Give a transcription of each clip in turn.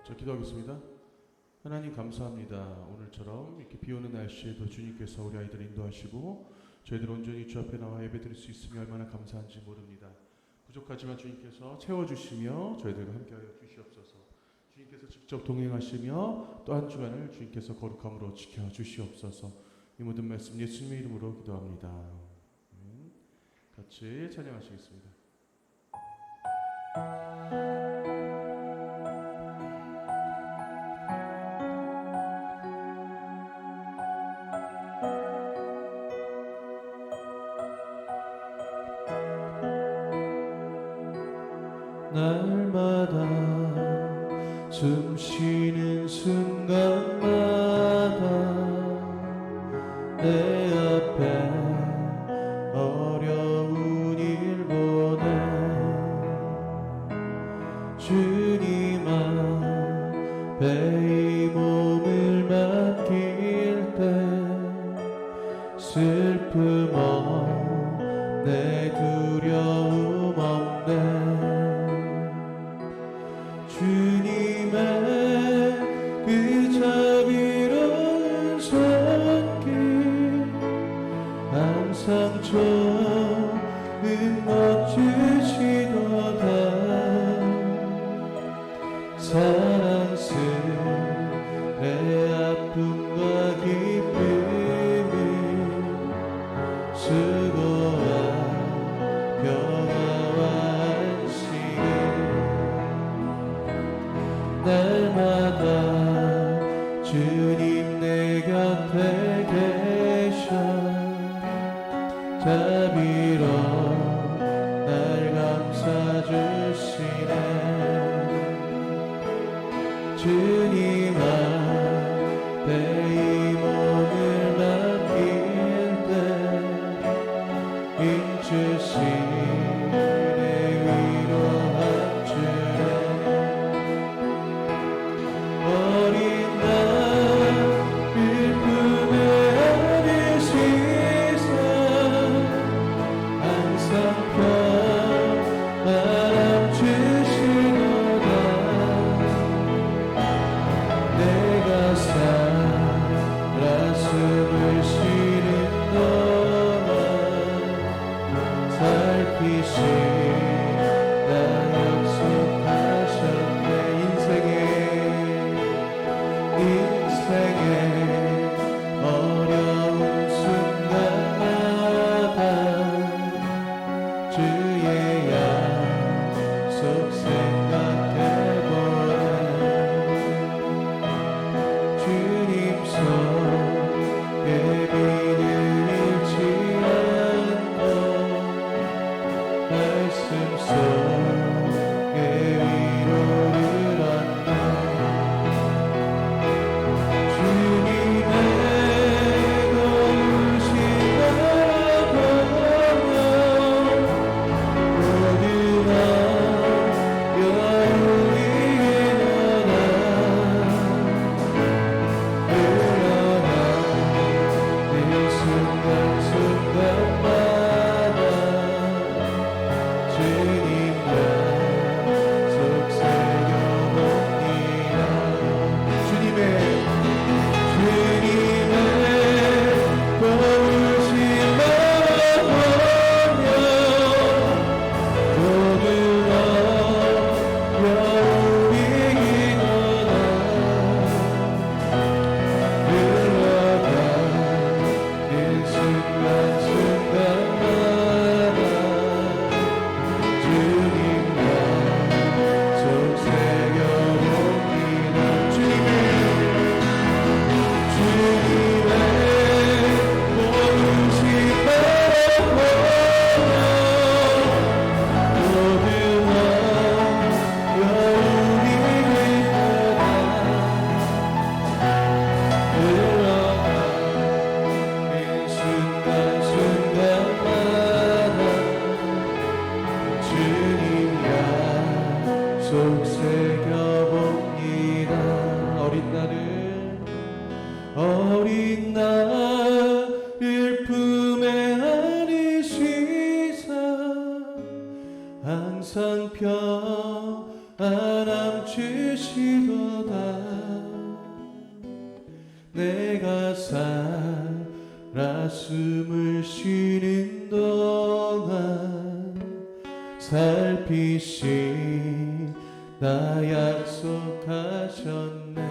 자, 기도하겠습니다. 하나님 감사합니다. 오늘처럼 이렇게 비오는 날씨에도 주님께서 우리 아이들을 인도하시고 저희들 온전히 주 앞에 나와 예배드릴 수 있으며 얼마나 감사한지 모릅니다. 부족하지만 주님께서 채워주시며 저희들과 함께하여 주시옵소서. 주님께서 직접 동행하시며 또 한 주간을 주님께서 거룩함으로 지켜주시옵소서. 이 모든 말씀 예수님의 이름으로 기도합니다. 같이 찬양하시겠습니다. 날마다 숨 쉬는 순간마다 내 앞에 어려운 일 보내 주님 앞에 이 몸을 맡길 때 슬픔 없네 두려움 없네 주님의 그 자비로운 손길 항상 저는 멋지시도다 사랑스레 아픔과 기쁨이 수고와 평화와 안식이 날마다 주님 내 곁에 계셔 자비로 날 감싸주시네 주님 앞에 이 몸을 맡길 때 인주시네 위로한 주네 어린 날 일품에 안으시사 항상 평안함 주시노라 내가 살아 숨을 쉬는 동안 살피시다 약속하셨네 인생의 어려운 순간마다 주의 약속 생각해보네 주님 속에 믿음 잃지 않고 말씀 속에 위로를 얻네 주님의 거룩신 바라보며 모두가 영원히 일어나 이 순간순간마다 주님 약속 새겨봅니다 주님의 거울신 바라보며 모두가 영원히 일어나 흘러가는 순간순간마다 주님 약속 새겨봅니다 주님의 거룩신 바라보며 모두가 영원히 흘러가는 순간순간마다 주님 약속 새겨봅니다 어린 날을 품에 안으시사 항상 평안함 안암주시도다. 내가 살아 숨을 쉬는 동안 살피시다 약속하셨네.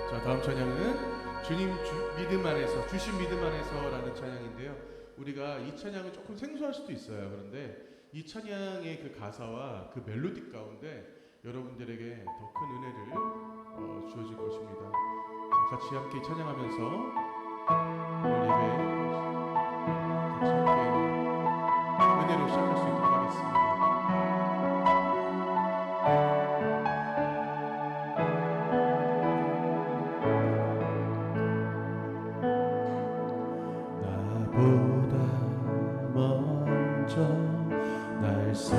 자, 다음 찬양은 주님 믿음 안에서, 주신 믿음 안에서라는 찬양인데요. 우리가 이 찬양은 조금 생소할 수도 있어요. 그런데 이 찬양의 그 가사와 그 멜로디 가운데 여러분들에게 더 큰 은혜를 주어질 것입니다. 같이 함께 찬양하면서 오늘 예배 같이 함께 은혜로 시작할 수 있도록 하겠습니다. 나보다 먼저 날 사랑하신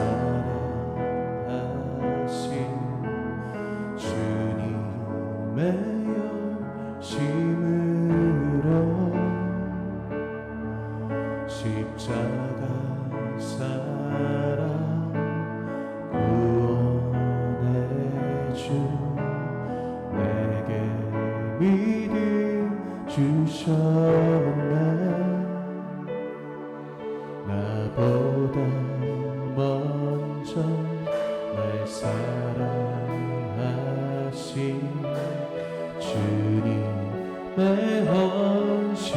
주님의 열심으로 십자가 사랑 구원해 주 내게 믿음 주셨네. 나보다 먼저 날 사랑하신 주님의 헌신으로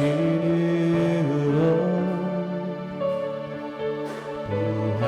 부활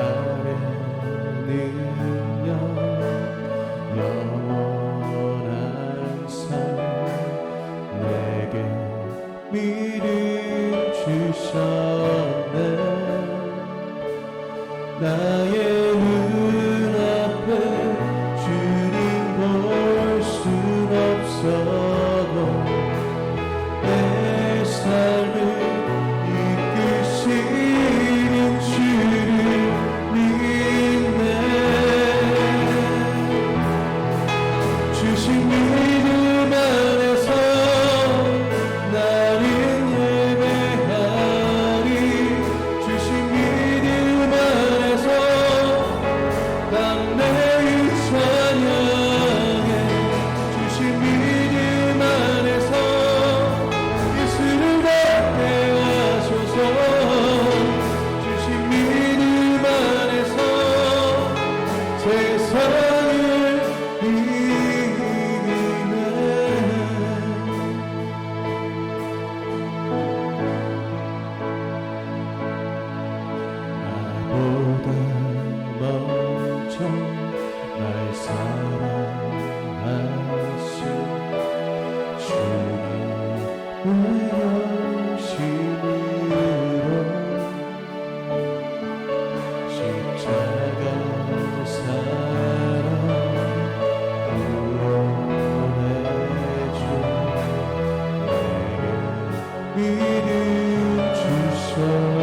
주셨네.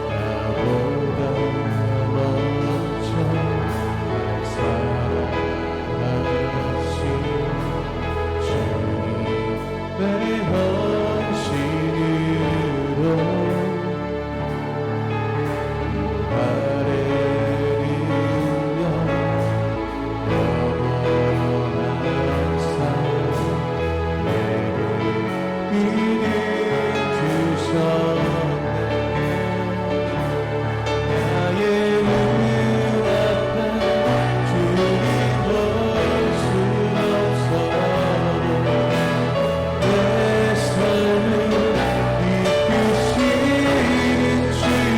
나보다 먼저 날 사랑하신 주님의 헌신으로 할렐루야 영원한 삶 내게 주셨네. 나의 눈앞에 주님 볼 수 없어도 내 삶을 이끄시는 주님이네.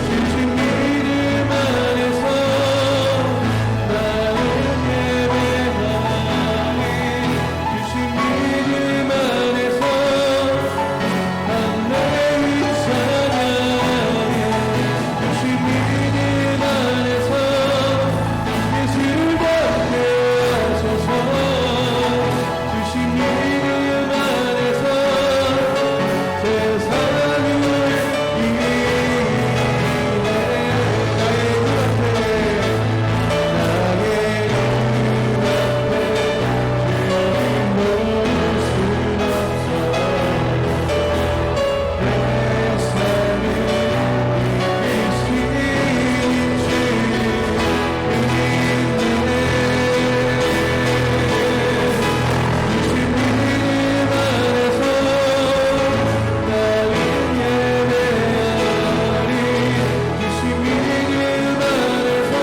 주신 믿음 안에서 나를 예배하리. 주신 믿음 안에서 할렐루야 찬양해. 주신 믿음 안에서 예수를 받게 하소서. 주신 믿음 안에서 세상을 이기네. 나의 눈앞에 주님 볼 순 없어. 내 삶을 이끄시는 주님 믿음 안에서 나를 예배하리. 주신 믿음 안에서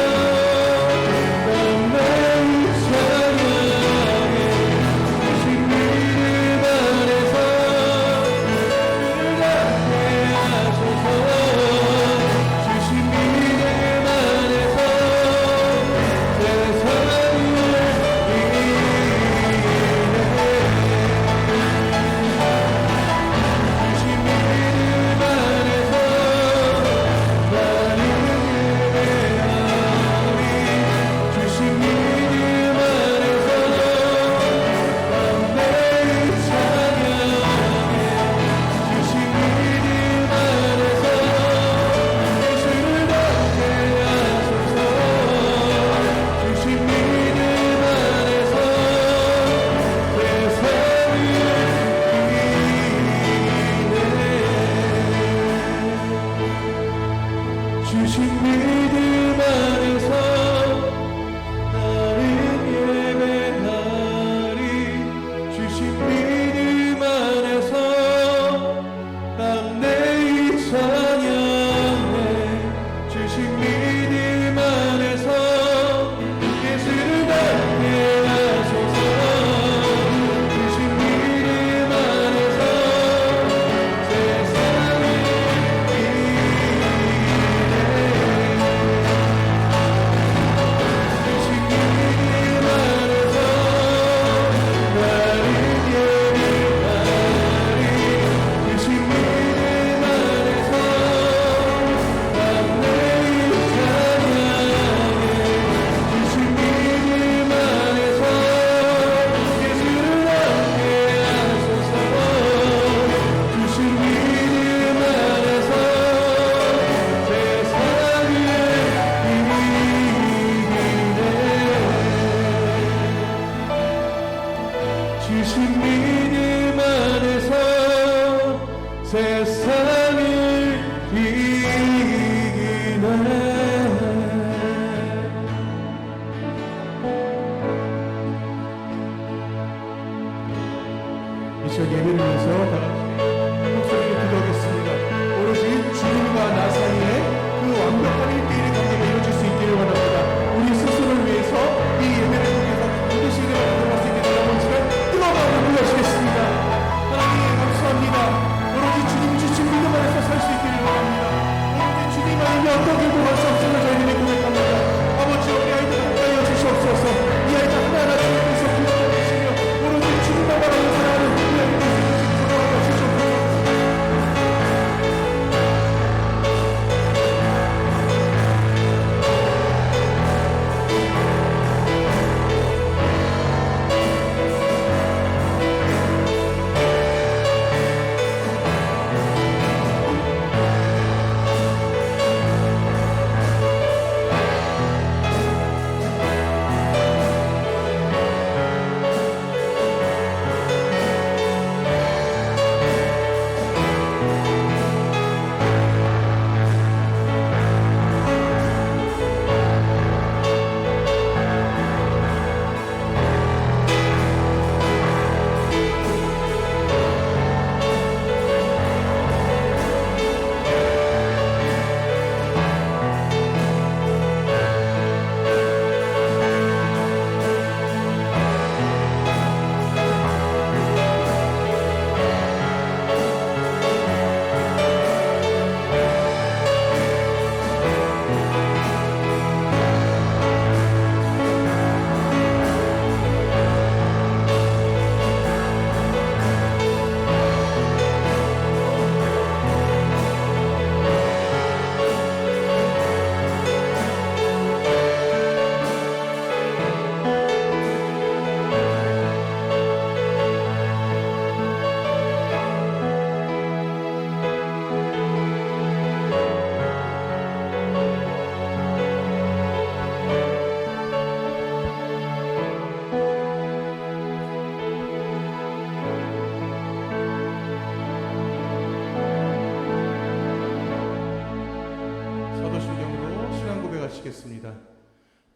넌 찬양해. 주신 믿음 안에서 주를 닮게 하소서. 주신 믿음 안에서 세상을 주신 믿음 안에서 나를 예배하리. 주신 믿음 안에서 내 찬양해. 주신 믿음 안에서 예수를 닮게 하소서. 주신 믿음 안에서 세상을 이기네. 주신 믿음 안에서 나를 예배하리. 주신 믿음 안에서 남내이 찬양해. 주신 믿음 안에서 예수를 닮게 하소서. 주신 믿음 안에서 세상을 주신 믿음 안에서 나를 예배하리. 주신 믿음 안에서 남내이 찬양해. 주신 믿음 안에서 예수를 닮게 하소서. 주신 믿음 안에서 세상을 이기네. 주신 믿음 안에서 세상을 이기네. 이 시간 예배를 위해서 다 같이 목소리로 기도하겠습니다. 오로지 주님과 나 사이에 그 완벽한 1대1의 관계가 이루어질 수 있기를 원합니다. 우리 스스로를 위해서 이 예배를 통해서 반드시 은혜를 받을 수 있게 되는 시간 뜨거운 마음으로 불러주겠습니다. 하나님 감사합니다. 오로지 주님 주신 믿음 안에서 살 수 있기를 원합니다. 오로지 주님 아니면 어떤 길도 갈 수 없음을 저희들이 고백합니다. 아버지 우리 아이들 가까이 주시옵소서. 이 아이들 하나하나 주님께서 기도해 주시며 오로지 주님만 바라는 사랑을 우리 아이들 돌아가 주시옵소서.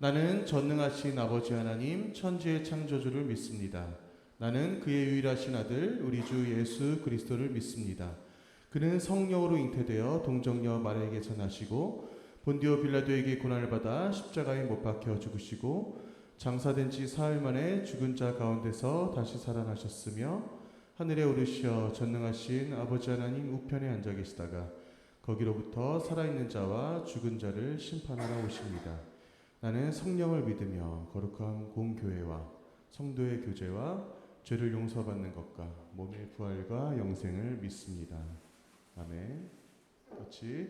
나는 전능하신 아버지 하나님 천지의 창조주를 믿습니다. 나는 그의 유일하신 아들 우리 주 예수 그리스도를 믿습니다. 그는 성령으로 잉태되어 동정녀 마리아에게서 나시고 본디오 빌라도에게 고난을 받아 십자가에 못 박혀 죽으시고 장사된 지 사흘 만에 죽은 자 가운데서 다시 살아나셨으며 하늘에 오르시어 전능하신 아버지 하나님 우편에 앉아 계시다가 거기로부터 살아있는 자와 죽은 자를 심판하러 오십니다. 나는 성령을 믿으며 거룩한 공교회와 성도의 교제와 죄를 용서받는 것과 몸의 부활과 영생을 믿습니다. 아멘. 같이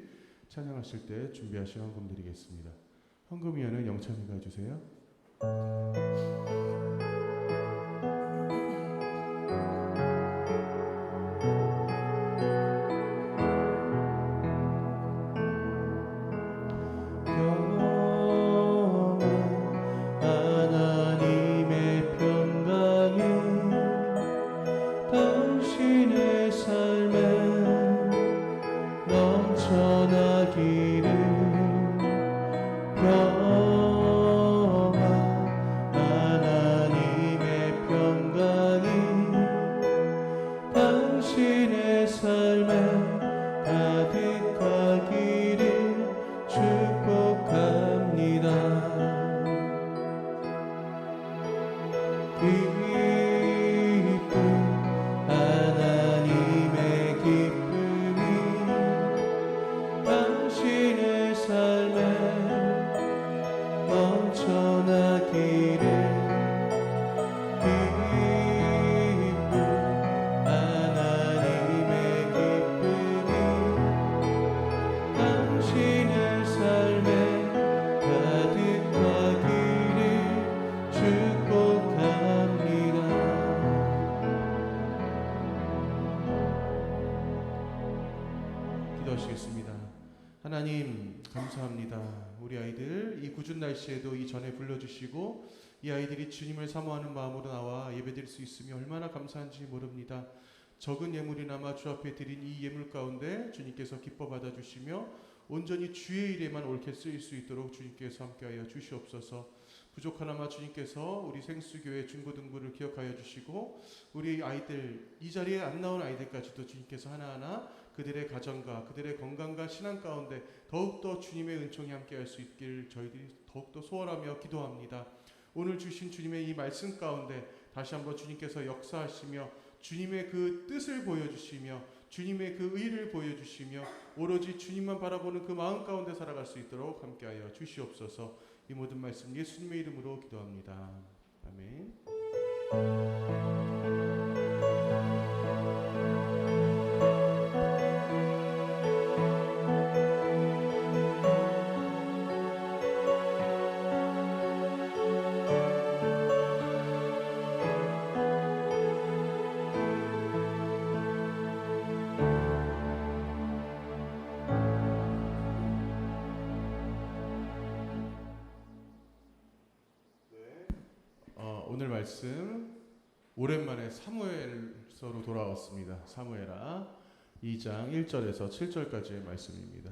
찬양하실 때 준비하신 헌금 드리겠습니다. 헌금위원은 영찬이가 해주세요. 하나님의 평강이 당신의 삶에 넘쳐나기를 평안 하나님의 평강이 당신의 삶에 가득하기를 축복합니다. 기쁨 하나님의 기쁨이 당신의 삶에 넘쳐나기를 기쁨 하나님의 기쁨이 당신의 삶에 가득하기를 축복합니다. 기도하시겠습니다. 하나님 감사합니다. 우리 아이들 이 궂은 날씨에도 이 전에 불러주시고 이 아이들이 주님을 사모하는 마음으로 나와 예배드릴 수 있으며 얼마나 감사한지 모릅니다. 적은 예물이나마 주 앞에 드린 이 예물 가운데 주님께서 기뻐 받아주시며 온전히 주의 일에만 옳게 쓰일 수 있도록 주님께서 함께하여 주시옵소서. 부족하나마 주님께서 우리 생수교회 중고등부를 기억하여 주시고 우리 아이들 이 자리에 안 나온 아이들까지도 주님께서 하나하나 그들의 가정과 그들의 건강과 신앙 가운데 더욱더 주님의 은총이 함께할 수 있길 저희들이 더욱더 소원하며 기도합니다. 오늘 주신 주님의 이 말씀 가운데 다시 한번 주님께서 역사하시며 주님의 그 뜻을 보여주시며 주님의 그 의를 보여주시며 오로지 주님만 바라보는 그 마음 가운데 살아갈 수 있도록 함께하여 주시옵소서. 이 모든 말씀 예수님의 이름으로 기도합니다. 아멘. 오늘 말씀 오랜만에 사무엘서로 돌아왔습니다. 사무엘하 2장 1절에서 7절까지의 말씀입니다.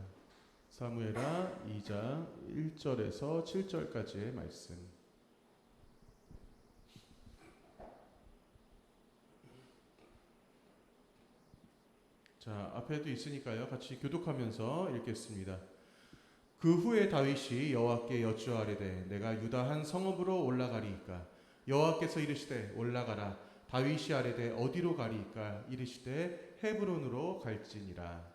사무엘하 2장 1절에서 7절까지의 말씀. 자, 앞에도 있으니까요. 같이 교독하면서 읽겠습니다. 그 후에 다윗이 여호와께 여쭈아뢰되 내가 유다 한 성읍으로 올라가리이까 여호와께서 이르시되 올라가라. 다윗이 아뢰되 어디로 가리이까 이르시되 헤브론으로 갈지니라.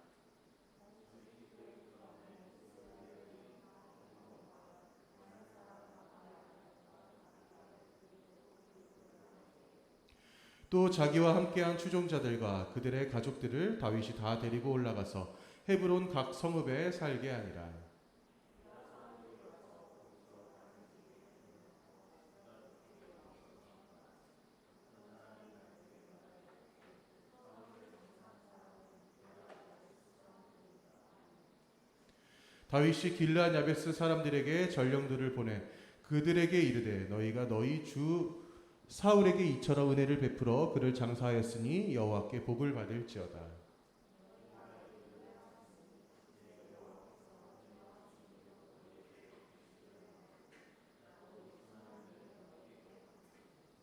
또 자기와 함께한 추종자들과 그들의 가족들을 다윗이 다 데리고 올라가서 헤브론 각 성읍에 살게 하니라. 다윗이 길르앗 야베스 사람들에게 전령들을 보내 그들에게 이르되 너희가 너희 주 사울에게 이처럼 은혜를 베풀어 그를 장사하였으니 여호와께 복을 받을지어다.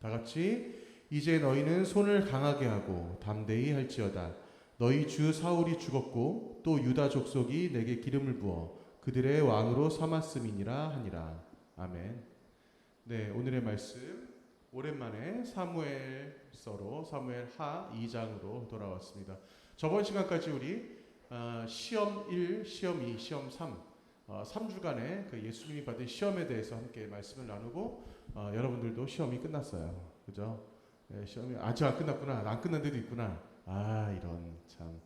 다 같이 이제 너희는 손을 강하게 하고 담대히 할지어다. 너희 주 사울이 죽었고 또 유다 족속이 내게 기름을 부어 그들의 왕으로 삼았음이니라 하니라. 아멘. 네, 오늘의 말씀 오랜만에 사무엘서로 사무엘하 2장으로 돌아왔습니다. 저번 시간까지 우리 시험 1, 시험 2, 시험 3 3주간의 그 예수님이 받은 시험에 대해서 함께 말씀을 나누고 여러분들도 시험이 끝났어요. 그죠? 네, 시험이 아직 안 끝났구나. 안 끝난 데도 있구나. 이런 참.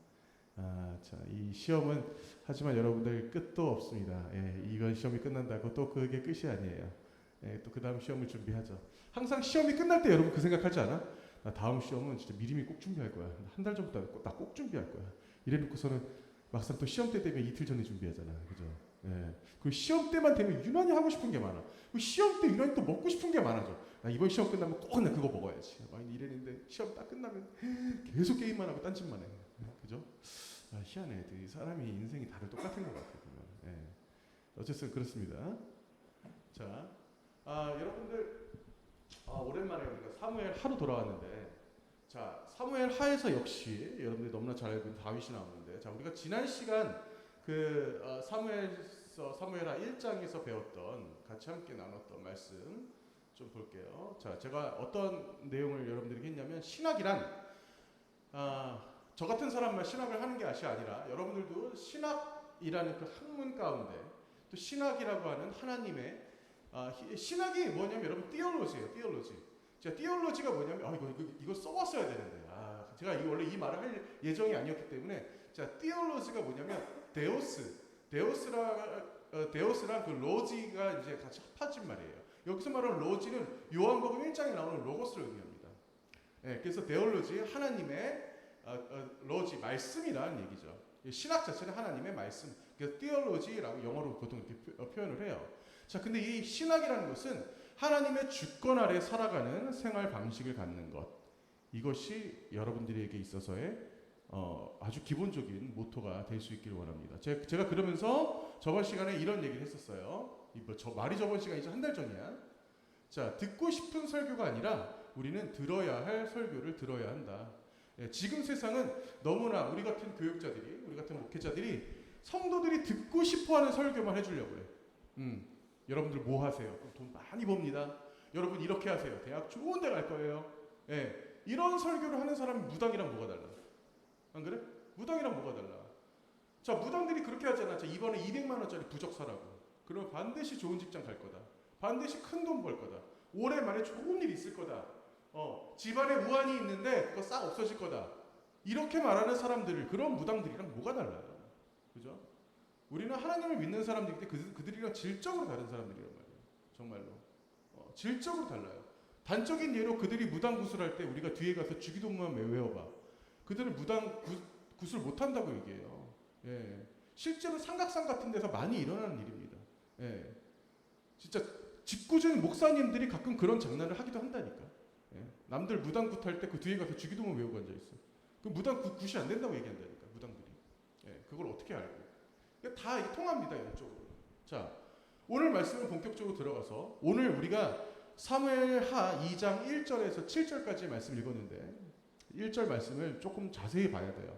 이 시험은 하지만 여러분들 끝도 없습니다. 이건 시험이 끝난다고 또 그게 끝이 아니에요. 또 그 다음 시험을 준비하죠. 항상 시험이 끝날 때 여러분 그 생각하지 않아? 나 다음 시험은 진짜 미리미리 꼭 준비할 거야. 한 달 전부터 나 꼭 준비할 거야. 이래놓고서는 막상 또 시험 때 되면 이틀 전에 준비하잖아. 그죠? 그 시험 때만 되면 유난히 하고 싶은 게 많아. 그 시험 때 유난히 또 먹고 싶은 게 많아져. 나 이번 시험 끝나면 꼭 나 그거 먹어야지. 막 이랬는데 시험 딱 끝나면 계속 게임만 하고 딴짓만 해. 그죠? 희한해. 이 사람이 인생이 다들 똑같은 것 같아요. 어쨌든 그렇습니다. 자, 여러분들 오랜만에 우리가 사무엘 하로 돌아왔는데, 자 사무엘 하에서 역시 여러분들이 너무나 잘 알고 있는 다윗이 나오는데, 자 우리가 지난 시간 그 사무엘하 1장에서 배웠던 같이 함께 나눴던 말씀 좀 볼게요. 자 제가 어떤 내용을 여러분들에게 했냐면, 신학이란 저 같은 사람만 신학을 하는 것이 아니라 여러분들도 신학이라는 그 학문 가운데 또 신학이라고 하는 하나님의 신학이 뭐냐면 여러분 띠올로지예요. 띠올로지. 자, 띠올로지가 뭐냐면 이거 써왔어야 되는데 제가 이거 원래 이 말을 할 예정이 아니었기 때문에, 자 띠올로지가 뭐냐면 데오스랑 그 로지가 이제 같이 합해진 말이에요. 여기서 말하는 로지는 요한복음 1장에 나오는 로고스를 의미합니다. 그래서 데올로지 하나님의 로지 말씀이라는 얘기죠. 신학 자체는 하나님의 말씀. 그래서 띠올로지라고 영어로 보통 이렇게 표현을 해요. 자, 근데 이 신학이라는 것은 하나님의 주권 아래 살아가는 생활 방식을 갖는 것. 이것이 여러분들에게 있어서의 아주 기본적인 모토가 될 수 있기를 원합니다. 제가 그러면서 저번 시간에 이런 얘기를 했었어요. 말이 저번 시간이죠. 한 달 전이야. 자, 듣고 싶은 설교가 아니라 우리는 들어야 할 설교를 들어야 한다. 지금 세상은 너무나 우리 같은 교육자들이, 우리 같은 목회자들이 성도들이 듣고 싶어하는 설교만 해주려고 그래. 여러분들 뭐 하세요? 그럼 돈 많이 법니다. 여러분 이렇게 하세요. 대학 좋은 데 갈 거예요. 이런 설교를 하는 사람이 무당이랑 뭐가 달라? 안 그래? 무당이랑 뭐가 달라? 자, 무당들이 그렇게 하잖아. 자, 이번에 200만 원짜리 부적 사라고. 그러면 반드시 좋은 직장 갈 거다. 반드시 큰 돈 벌 거다. 올해 만에 좋은 일 있을 거다. 집안에 우환이 있는데 그거 싹 없어질 거다. 이렇게 말하는 사람들을, 그런 무당들이랑 뭐가 달라요? 그죠? 우리는 하나님을 믿는 사람들이기 때문에 그들이랑 질적으로 다른 사람들이란 말이에요. 정말로. 질적으로 달라요. 단적인 예로 그들이 무당 구슬할 때 우리가 뒤에 가서 주기도문만 외워봐. 그들은 무당 구슬 못한다고 얘기해요. 실제로 삼각산 같은 데서 많이 일어나는 일입니다. 진짜 직구준 목사님들이 가끔 그런 장난을 하기도 한다니까. 남들 무당 굿할 때 그 뒤에 가서 주기도문 외우고 앉아있어. 그 무당 굿이 안 된다고 얘기한다니까, 무당들이. 그걸 어떻게 알고. 다 이게 통합니다, 이쪽으로. 자, 오늘 말씀을 본격적으로 들어가서, 오늘 우리가 사무엘하 2장 1절에서 7절까지의 말씀을 읽었는데 1절 말씀을 조금 자세히 봐야 돼요.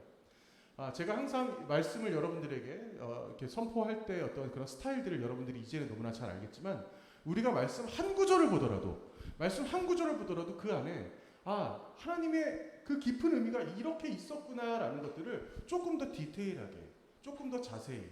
제가 항상 말씀을 여러분들에게 이렇게 선포할 때 어떤 그런 스타일들을 여러분들이 이제는 너무나 잘 알겠지만, 우리가 말씀 한 구절을 보더라도 그 안에 하나님의 그 깊은 의미가 이렇게 있었구나라는 것들을 조금 더 디테일하게, 조금 더 자세히.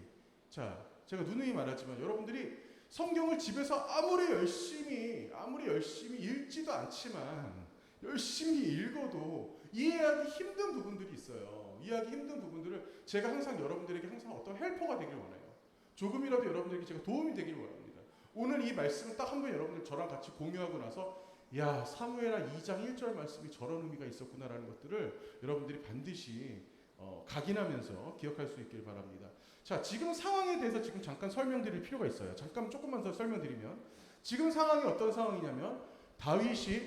자, 제가 누누이 말하지만 여러분들이 성경을 집에서 아무리 열심히 읽지도 않지만 열심히 읽어도 이해하기 힘든 부분들이 있어요. 이해하기 힘든 부분들을 제가 항상 여러분들에게 항상 어떤 헬퍼가 되길 원해요. 조금이라도 여러분들에게 제가 도움이 되길 원합니다. 오늘 이 말씀을 딱 한번 여러분들 저랑 같이 공유하고 나서, 야, 사무엘하 2장 1절 말씀이 저런 의미가 있었구나라는 것들을 여러분들이 반드시 각인하면서 기억할 수 있길 바랍니다. 자, 지금 상황에 대해서 지금 잠깐 설명드릴 필요가 있어요. 조금만 더 설명드리면, 지금 상황이 어떤 상황이냐면, 다윗이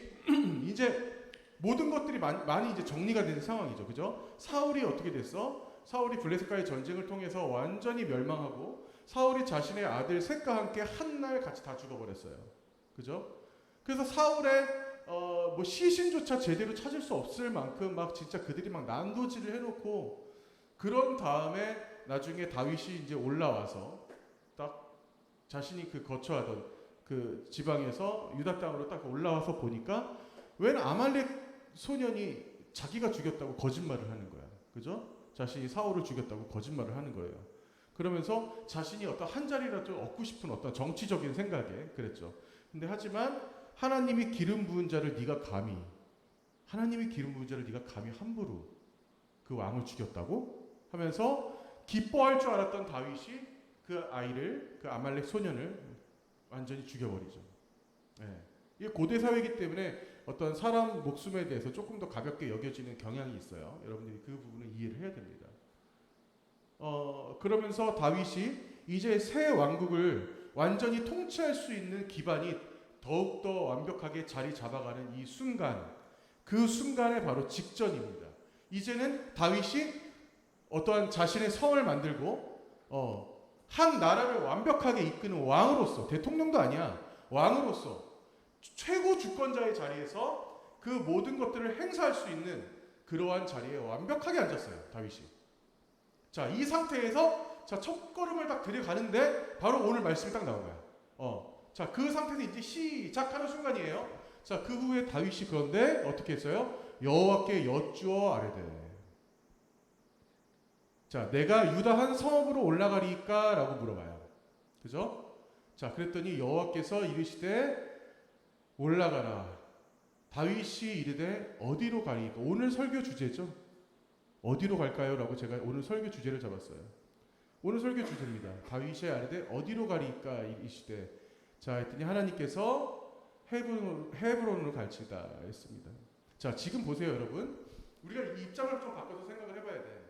이제 모든 것들이 많이 이제 정리가 되는 상황이죠. 그죠? 사울이 어떻게 됐어? 사울이 블레셋과의 전쟁을 통해서 완전히 멸망하고, 사울이 자신의 아들 셋과 함께 한 날 같이 다 죽어버렸어요. 그죠? 그래서 사울의 뭐 시신조차 제대로 찾을 수 없을 만큼 막 진짜 그들이 막 난도질을 해놓고 그런 다음에 나중에 다윗이 이제 올라와서 딱 자신이 그 거처하던 그 지방에서 유다 땅으로 딱 올라와서 보니까 웬 아말렉 소년이 자기가 죽였다고 거짓말을 하는 거야. 그죠? 자신이 사울을 죽였다고 거짓말을 하는 거예요. 그러면서 자신이 어떤 한 자리라도 얻고 싶은 어떤 정치적인 생각에 그랬죠. 근데 하지만 하나님이 기름 부은 자를 네가 감히 함부로 그 왕을 죽였다고 하면서 기뻐할 줄 알았던 다윗이 그 아이를 그 아말렉 소년을 완전히 죽여버리죠. 예. 이게 고대 사회이기 때문에 어떤 사람 목숨에 대해서 조금 더 가볍게 여겨지는 경향이 있어요. 여러분들이 그 부분을 이해를 해야 됩니다. 그러면서 다윗이 이제 새 왕국을 완전히 통치할 수 있는 기반이 더욱더 완벽하게 자리 잡아가는 이 순간, 그 순간에 바로 직전입니다. 이제는 다윗이 어떠한 자신의 성을 만들고 한 나라를 완벽하게 이끄는 왕으로서, 대통령도 아니야, 왕으로서 최고 주권자의 자리에서 그 모든 것들을 행사할 수 있는 그러한 자리에 완벽하게 앉았어요, 다윗이. 자, 이 상태에서 자, 첫 걸음을 딱 들여가는데 바로 오늘 말씀이 딱 나온 거야. 자, 그 상태에서 이제 시작하는 순간이에요. 자, 그 후에 다윗이 그런데 어떻게 했어요? 여호와께 여쭈어 아뢰되. 자, 내가 유다 한 성읍으로 올라가리까? 라고 물어봐요. 그죠? 자, 그랬더니 여호와께서 이르시되 올라가라. 다윗이 이르되 어디로 가리까? 오늘 설교 주제죠. 어디로 갈까요? 라고 제가 오늘 설교 주제를 잡았어요. 오늘 설교 주제입니다. 다윗이 아뢰되 어디로 가리까? 이시되. 자, 했더니 하나님께서 헤브론으로 갈지다 했습니다. 자, 지금 보세요, 여러분. 우리가 이 입장을 좀 바꿔서 생각을 해봐야 돼.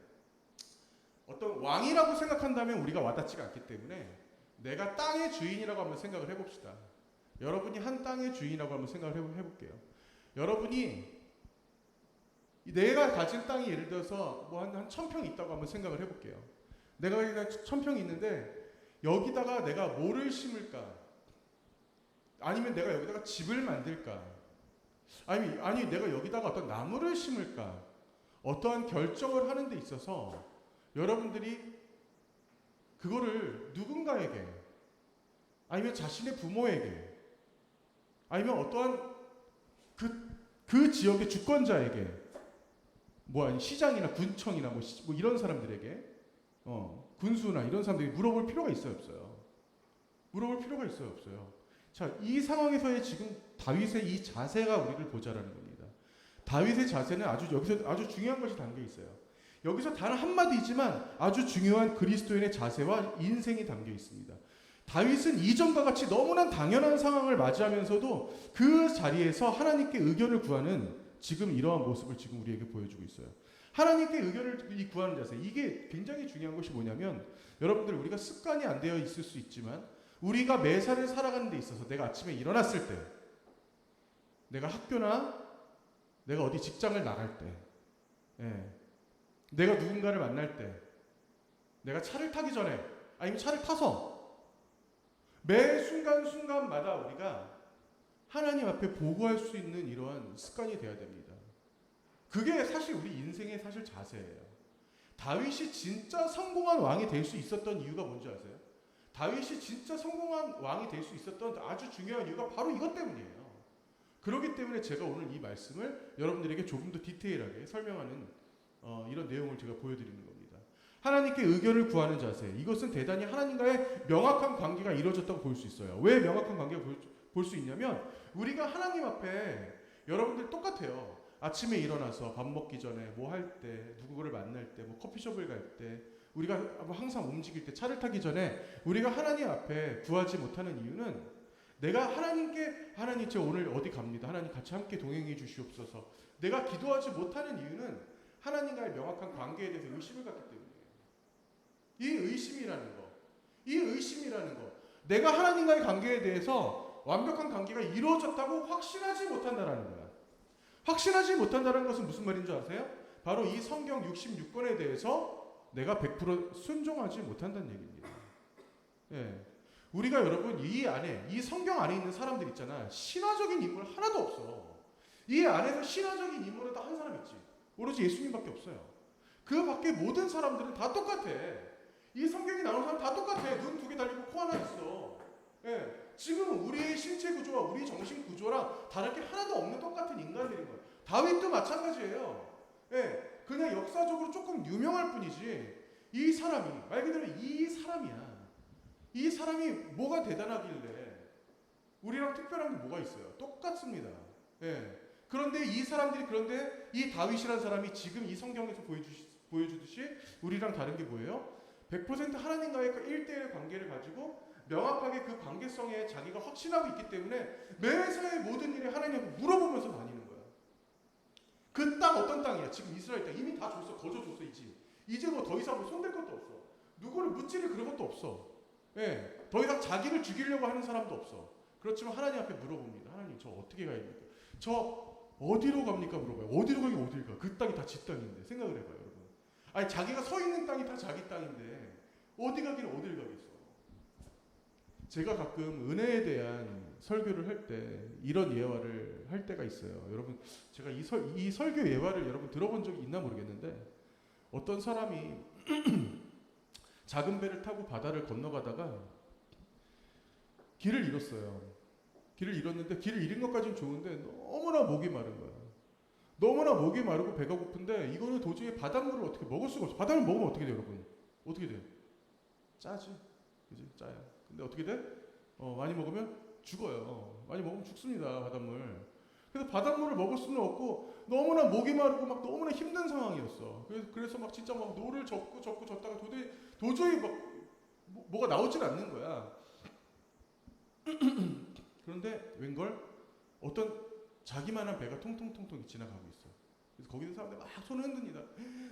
어떤 왕이라고 생각한다면 우리가 와닿지가 않기 때문에 내가 땅의 주인이라고 한번 생각을 해봅시다. 여러분이 한 땅의 주인이라고 한번 생각을 해볼게요. 여러분이 내가 가진 땅이 예를 들어서 뭐 한 1000평 있다고 한번 생각을 해볼게요. 내가 1000평이 있는데 여기다가 내가 뭐를 심을까? 아니면 내가 여기다가 집을 만들까? 아니 내가 여기다가 어떤 나무를 심을까? 어떠한 결정을 하는 데 있어서 여러분들이 그거를 누군가에게 아니면 자신의 부모에게 아니면 어떠한 그 지역의 주권자에게 뭐 아니 시장이나 군청이나 뭐 이런 사람들에게 군수나 이런 사람들에게 물어볼 필요가 있어요, 없어요? 물어볼 필요가 있어요, 없어요? 자, 이 상황에서의 지금 다윗의 이 자세가 우리를 보자라는 겁니다. 다윗의 자세는 여기서 아주 중요한 것이 담겨 있어요. 여기서 단 한마디지만 아주 중요한 그리스도인의 자세와 인생이 담겨 있습니다. 다윗은 이전과 같이 너무나 당연한 상황을 맞이하면서도 그 자리에서 하나님께 의견을 구하는 지금 이러한 모습을 지금 우리에게 보여주고 있어요. 하나님께 의견을 구하는 자세, 이게 굉장히 중요한 것이 뭐냐면 여러분들 우리가 습관이 안 되어 있을 수 있지만 우리가 매사를 살아가는 데 있어서 내가 아침에 일어났을 때 내가 학교나 내가 어디 직장을 나갈 때 내가 누군가를 만날 때 내가 차를 타기 전에 아니면 차를 타서 매 순간순간마다 우리가 하나님 앞에 보고할 수 있는 이러한 습관이 되어야 됩니다. 그게 사실 우리 인생의 사실 자세예요. 다윗이 진짜 성공한 왕이 될 수 있었던 이유가 뭔지 아세요? 다윗이 진짜 성공한 왕이 될 수 있었던 아주 중요한 이유가 바로 이것 때문이에요. 그렇기 때문에 제가 오늘 이 말씀을 여러분들에게 조금 더 디테일하게 설명하는 이런 내용을 제가 보여드리는 겁니다. 하나님께 의견을 구하는 자세, 이것은 대단히 하나님과의 명확한 관계가 이루어졌다고 볼 수 있어요. 왜 명확한 관계가 볼 수 있냐면 우리가 하나님 앞에 여러분들 똑같아요. 아침에 일어나서 밥 먹기 전에 뭐 할 때, 누구를 만날 때, 뭐 커피숍을 갈 때, 우리가 항상 움직일 때, 차를 타기 전에 우리가 하나님 앞에 구하지 못하는 이유는 내가 하나님께 하나님 저 오늘 어디 갑니다. 하나님 같이 함께 동행해 주시옵소서. 내가 기도하지 못하는 이유는 하나님과의 명확한 관계에 대해서 의심을 갖기 때문이에요. 이 의심이라는 거. 내가 하나님과의 관계에 대해서 완벽한 관계가 이루어졌다고 확신하지 못한다라는 거야. 확신하지 못한다는 것은 무슨 말인 줄 아세요? 바로 이 성경 66권에 대해서 내가 100% 순종하지 못한다는 얘기입니다. 예. 우리가 여러분 이 성경 안에 있는 사람들 있잖아. 신화적인 인물 하나도 없어. 이 안에서 신화적인 인물은 딱 한 사람 있지. 오로지 예수님밖에 없어요. 그 밖에 모든 사람들은 다 똑같아. 이 성경이 나오는 사람 다 똑같아. 눈 두 개 달리고 코 하나 있어. 예. 지금 우리의 신체 구조와 우리 정신 구조랑 다를 게 하나도 없는 똑같은 인간들인 거예요. 다윗도 마찬가지예요. 예. 그냥 역사적으로 조금 유명할 뿐이지. 이 사람이 말 그대로 이 사람이야. 이 사람이 뭐가 대단하길래 우리랑 특별한 게 뭐가 있어요? 똑같습니다. 예. 그런데 이 사람들이 그런데 이 다윗이라는 사람이 지금 이 성경에서 보여주듯이 우리랑 다른 게 뭐예요? 100% 하나님과의 그 1대1 관계를 가지고 명확하게 그 관계성에 자기가 확신하고 있기 때문에 매사의 모든 일에 하나님한테 물어보면서 다니는 거야. 그 땅 어떤 땅이야? 지금 이스라엘 땅 이미 다 줬어. 거저 줬어 이 집. 이제 뭐 더 이상 뭐 손댈 것도 없어. 누구를 묻지를 그런 것도 없어. 예, 더 이상 자기를 죽이려고 하는 사람도 없어. 그렇지만 하나님 앞에 물어봅니다. 하나님 저 어떻게 가야 됩니까? 저 어디로 갑니까? 물어봐요. 어디로 가긴 어딜 가? 그 땅이 다 지 땅인데 생각을 해봐요 여러분. 아니 자기가 서 있는 땅이 다 자기 땅인데 어디 가긴 어딜 가겠어. 제가 가끔 은혜에 대한 설교를 할 때 이런 예화를 할 때가 있어요. 여러분 제가 이 설교 예화를 여러분 들어본 적이 있나 모르겠는데 어떤 사람이 작은 배를 타고 바다를 건너가다가 길을 잃었어요. 길을 잃었는데 길을 잃은 것까지는 좋은데 너무나 목이 마른 거야. 너무나 목이 마르고 배가 고픈데 이거는 도저히 바닷물을 어떻게 먹을 수가 없어. 바닷물 먹으면 어떻게 돼요, 여러분? 어떻게 돼요? 짜지, 그지? 짜요. 근데 어떻게 돼? 많이 먹으면 죽어요. 많이 먹으면 죽습니다, 바닷물. 그래서 바닷물을 먹을 수는 없고 너무나 목이 마르고 막 너무나 힘든 상황이었어. 그래서 막 진짜 막 노를 젓다가 도저히 막 뭐가 나오질 않는 거야. 그런데 웬걸 어떤 자기만한 배가 통통통통 지나가고 있어. 그래서 거기 있는 사람들 막 손을 흔듭니다.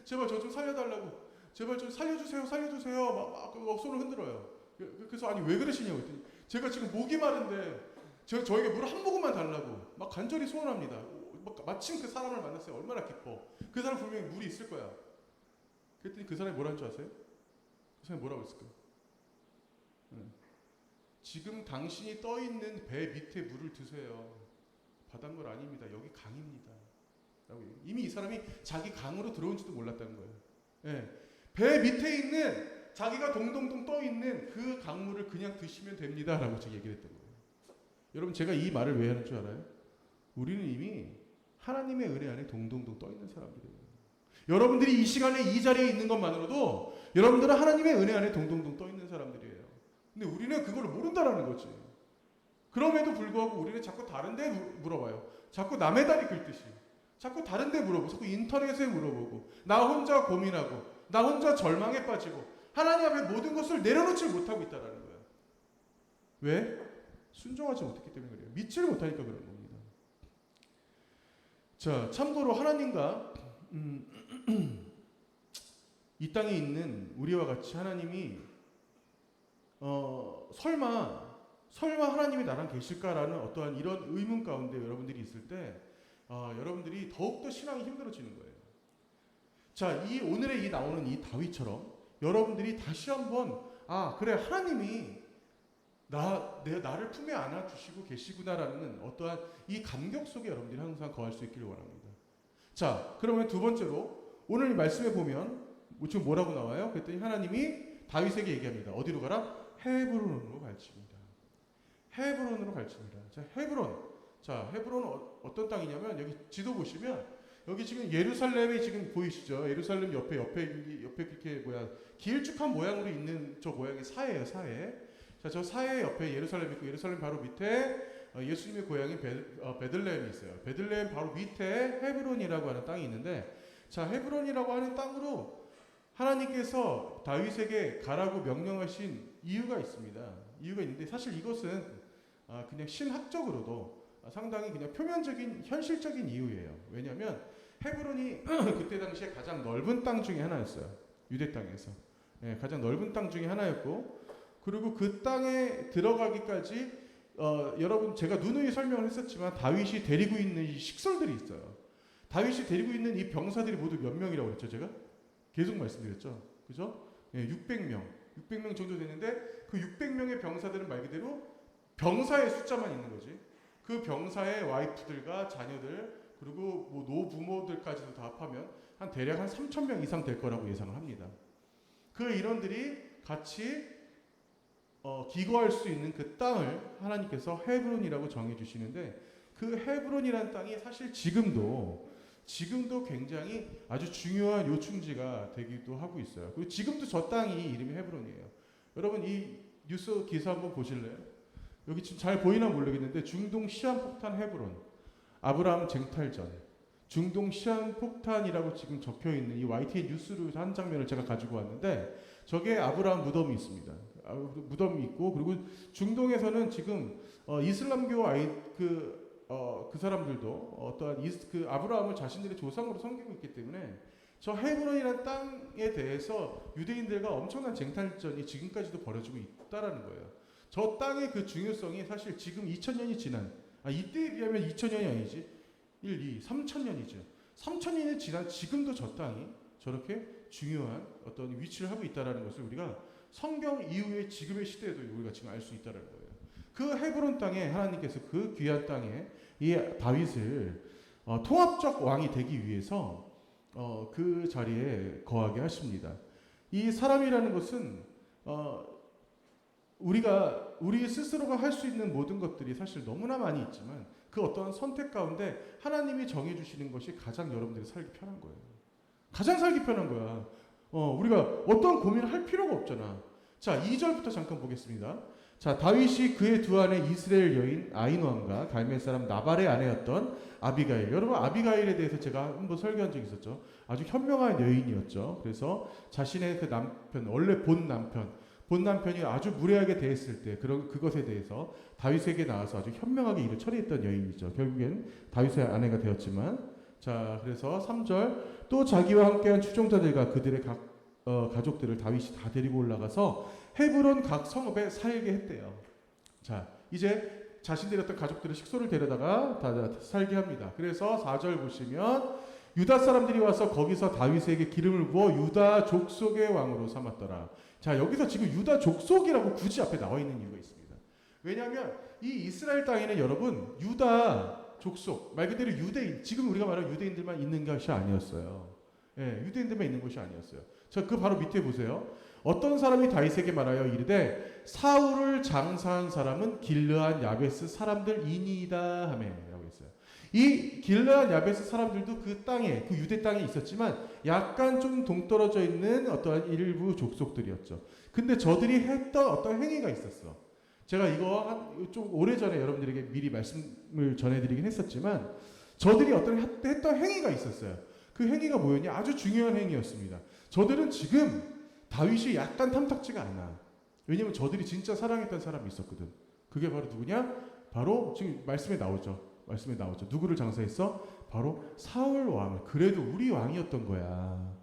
제발 저 좀 살려달라고. 제발 좀 살려주세요. 막 손을 흔들어요. 그래서 아니 왜 그러시냐고 했더니 제가 지금 목이 마른데 저에게 물 한 모금만 달라고 막 간절히 소원합니다. 마침 그 사람을 만났어요. 얼마나 기뻐. 그 사람 분명히 물이 있을 거야. 그랬더니 그 사람이 뭐라는 줄 아세요? 그 사람이 뭐라고 했을까요? 지금 당신이 떠 있는 배 밑에 물을 드세요. 바닷물 아닙니다. 여기 강입니다. 라고 이미 이 사람이 자기 강으로 들어온지도 몰랐다는 거예요. 예. 배 밑에 있는 자기가 동동동 떠 있는 그 강물을 그냥 드시면 됩니다라고 제가 얘기를 했던 거예요. 여러분 제가 이 말을 왜 하는 줄 알아요? 우리는 이미 하나님의 은혜 안에 동동동 떠 있는 사람들이에요. 여러분들이 이 시간에 이 자리에 있는 것만으로도 여러분들은 하나님의 은혜 안에 동동동 떠 있는 사람들이에요. 근데 우리는 그걸 모른다라는 거지. 그럼에도 불구하고 우리는 자꾸 다른 데 물어봐요. 자꾸 남의 다리 긁듯이. 자꾸 다른 데 물어보고 자꾸 인터넷에 물어보고 나 혼자 고민하고 나 혼자 절망에 빠지고 하나님 앞에 모든 것을 내려놓지 못하고 있다라는 거예요. 왜? 순종하지 못했기 때문에 그래요. 믿지를 못하니까 그런 겁니다. 자, 참고로 하나님과 이 땅에 있는 우리와 같이 하나님이 설마 하나님이 나랑 계실까라는 어떠한 이런 의문 가운데 여러분들이 있을 때 여러분들이 더욱더 신앙이 힘들어지는 거예요. 자, 오늘의 이 나오는 이 다윗처럼 여러분들이 다시 한번 그래 하나님이 나를 품에 안아주시고 계시구나라는 어떠한 이 감격 속에 여러분들이 항상 거할 수 있기를 원합니다. 자, 그러면 두 번째로 오늘 이 말씀에 보면 지금 뭐라고 나와요? 그랬더니 하나님이 다윗에게 얘기합니다. 어디로 가라? 헤브론으로 갈지입니다. 헤브론으로 갈지입니다. 자, 헤브론은 어떤 땅이냐면 여기 지도 보시면 여기 지금 예루살렘이 지금 보이시죠? 예루살렘 옆에 이렇게 길쭉한 모양으로 있는 저 모양이 사해예요, 사해. 자, 저 사해 옆에 예루살렘이 있고 예루살렘 바로 밑에 예수님의 고향인 베들레헴이 있어요. 베들레헴 바로 밑에 헤브론이라고 하는 땅이 있는데 자, 헤브론이라고 하는 땅으로 하나님께서 다윗에게 가라고 명령하신 이유가 있습니다. 이유가 있는데 사실 이것은 그냥 신학적으로도 상당히 그냥 표면적인 현실적인 이유예요. 왜냐하면 헤브론이 그때 당시에 가장 넓은 땅 중에 하나였어요. 유대 땅에서 가장 넓은 땅 중에 하나였고 그리고 그 땅에 들어가기까지 여러분 제가 누누이 설명을 했었지만 다윗이 데리고 있는 이 식솔들이 있어요. 다윗이 데리고 있는 이 병사들이 모두 몇 명이라고 그랬죠, 제가? 계속 말씀드렸죠. 그죠? 600명 정도 되는데 그 600명의 병사들은 말 그대로 병사의 숫자만 있는 거지. 그 병사의 와이프들과 자녀들 그리고 뭐 노부모들까지도 다 합하면 한 대략 한 3천 명 이상 될 거라고 예상을 합니다. 그 인원들이 같이 기거할 수 있는 그 땅을 하나님께서 헤브론이라고 정해 주시는데, 그 헤브론이라는 땅이 사실 지금도 굉장히 아주 중요한 요충지가 되기도 하고 있어요. 그리고 지금도 저 땅이 이름이 헤브론이에요. 여러분 이 뉴스 기사 한번 보실래요? 여기 지금 잘 보이나 모르겠는데 중동 시한폭탄 헤브론, 아브라함 쟁탈전, 중동 시한폭탄이라고 지금 적혀 있는 이 YTN 뉴스로 한 장면을 제가 가지고 왔는데, 저게 아브라함 무덤이 있습니다. 무덤이 있고, 그리고 중동에서는 지금 이슬람교 그 사람들도 어떠한 그 아브라함을 자신들의 조상으로 섬기고 있기 때문에 저 헤브론이라는 땅에 대해서 유대인들과 엄청난 쟁탈전이 지금까지도 벌어지고 있다라는 거예요. 저 땅의 그 중요성이 사실 지금 2000년이 지난, 이때에 비하면 2000년이 아니지, 3,000년이죠. 3,000년이 지난 지금도 저 땅이 저렇게 중요한 어떤 위치를 하고 있다라는 것을 우리가 성경 이후의 지금의 시대에도 우리가 지금 알 수 있다라는 거예요. 그 헤브론 땅에 하나님께서 그 귀한 땅에 이 다윗을 통합적 왕이 되기 위해서 그 자리에 거하게 하십니다. 이 사람이라는 것은 우리 스스로가 할 수 있는 모든 것들이 사실 너무나 많이 있지만 그 어떠한 선택 가운데 하나님이 정해주시는 것이 가장 여러분들이 살기 편한 거예요. 가장 살기 편한 거야. 우리가 어떤 고민을 할 필요가 없잖아. 자, 2절부터 잠깐 보겠습니다. 자, 다윗이 그의 두 아내 이스라엘 여인 아히노함과 갈멜 사람 나발의 아내였던 아비가일. 여러분 아비가일에 대해서 제가 한번 설교한 적이 있었죠. 아주 현명한 여인이었죠. 그래서 자신의 그 남편, 원래 본 남편이 아주 무례하게 대했을 때 그것에 대해서 다윗에게 나와서 아주 현명하게 일을 처리했던 여인이죠. 결국엔 다윗의 아내가 되었지만, 자, 그래서 3절, 또 자기와 함께한 추종자들과 그들의 가족들을 다윗이 다 데리고 올라가서 헤브론 각 성읍에 살게 했대요. 자, 이제 자신들의 어떤 가족들을 식소를 데려다가 다 살게 합니다. 그래서 4절 보시면 유다 사람들이 와서 거기서 다윗에게 기름을 부어 유다 족속의 왕으로 삼았더라. 자, 여기서 지금 유다 족속이라고 굳이 앞에 나와 있는 이유가 있습니다. 왜냐하면 이 이스라엘 땅에는 여러분 유다 족속, 말 그대로 유대인, 지금 우리가 말하는 유대인들만 있는 것이 아니었어요. 예, 유대인들만 있는 것이 아니었어요. 자, 그 바로 밑에 보세요. 어떤 사람이 다윗에게 말하여 이르되 사울을 장사한 사람은 길르한 야베스 사람들이니이다 하매라고 했어요. 이 길르한 야베스 사람들도 그 땅에, 그 유대 땅에 있었지만 약간 좀 동떨어져 있는 어떠한 일부 족속들이었죠. 근데 저들이 했던 어떤 행위가 있었어. 제가 이거 좀 오래전에 여러분들에게 미리 말씀을 전해드리긴 했었지만 저들이 했던 행위가 있었어요. 그 행위가 뭐였냐? 아주 중요한 행위였습니다. 저들은 지금 다윗이 약간 탐탁지가 않아. 왜냐면 저들이 진짜 사랑했던 사람이 있었거든. 그게 바로 누구냐? 바로 지금 말씀에 나오죠. 누구를 장사했어? 바로 사울 왕을. 그래도 우리 왕이었던 거야.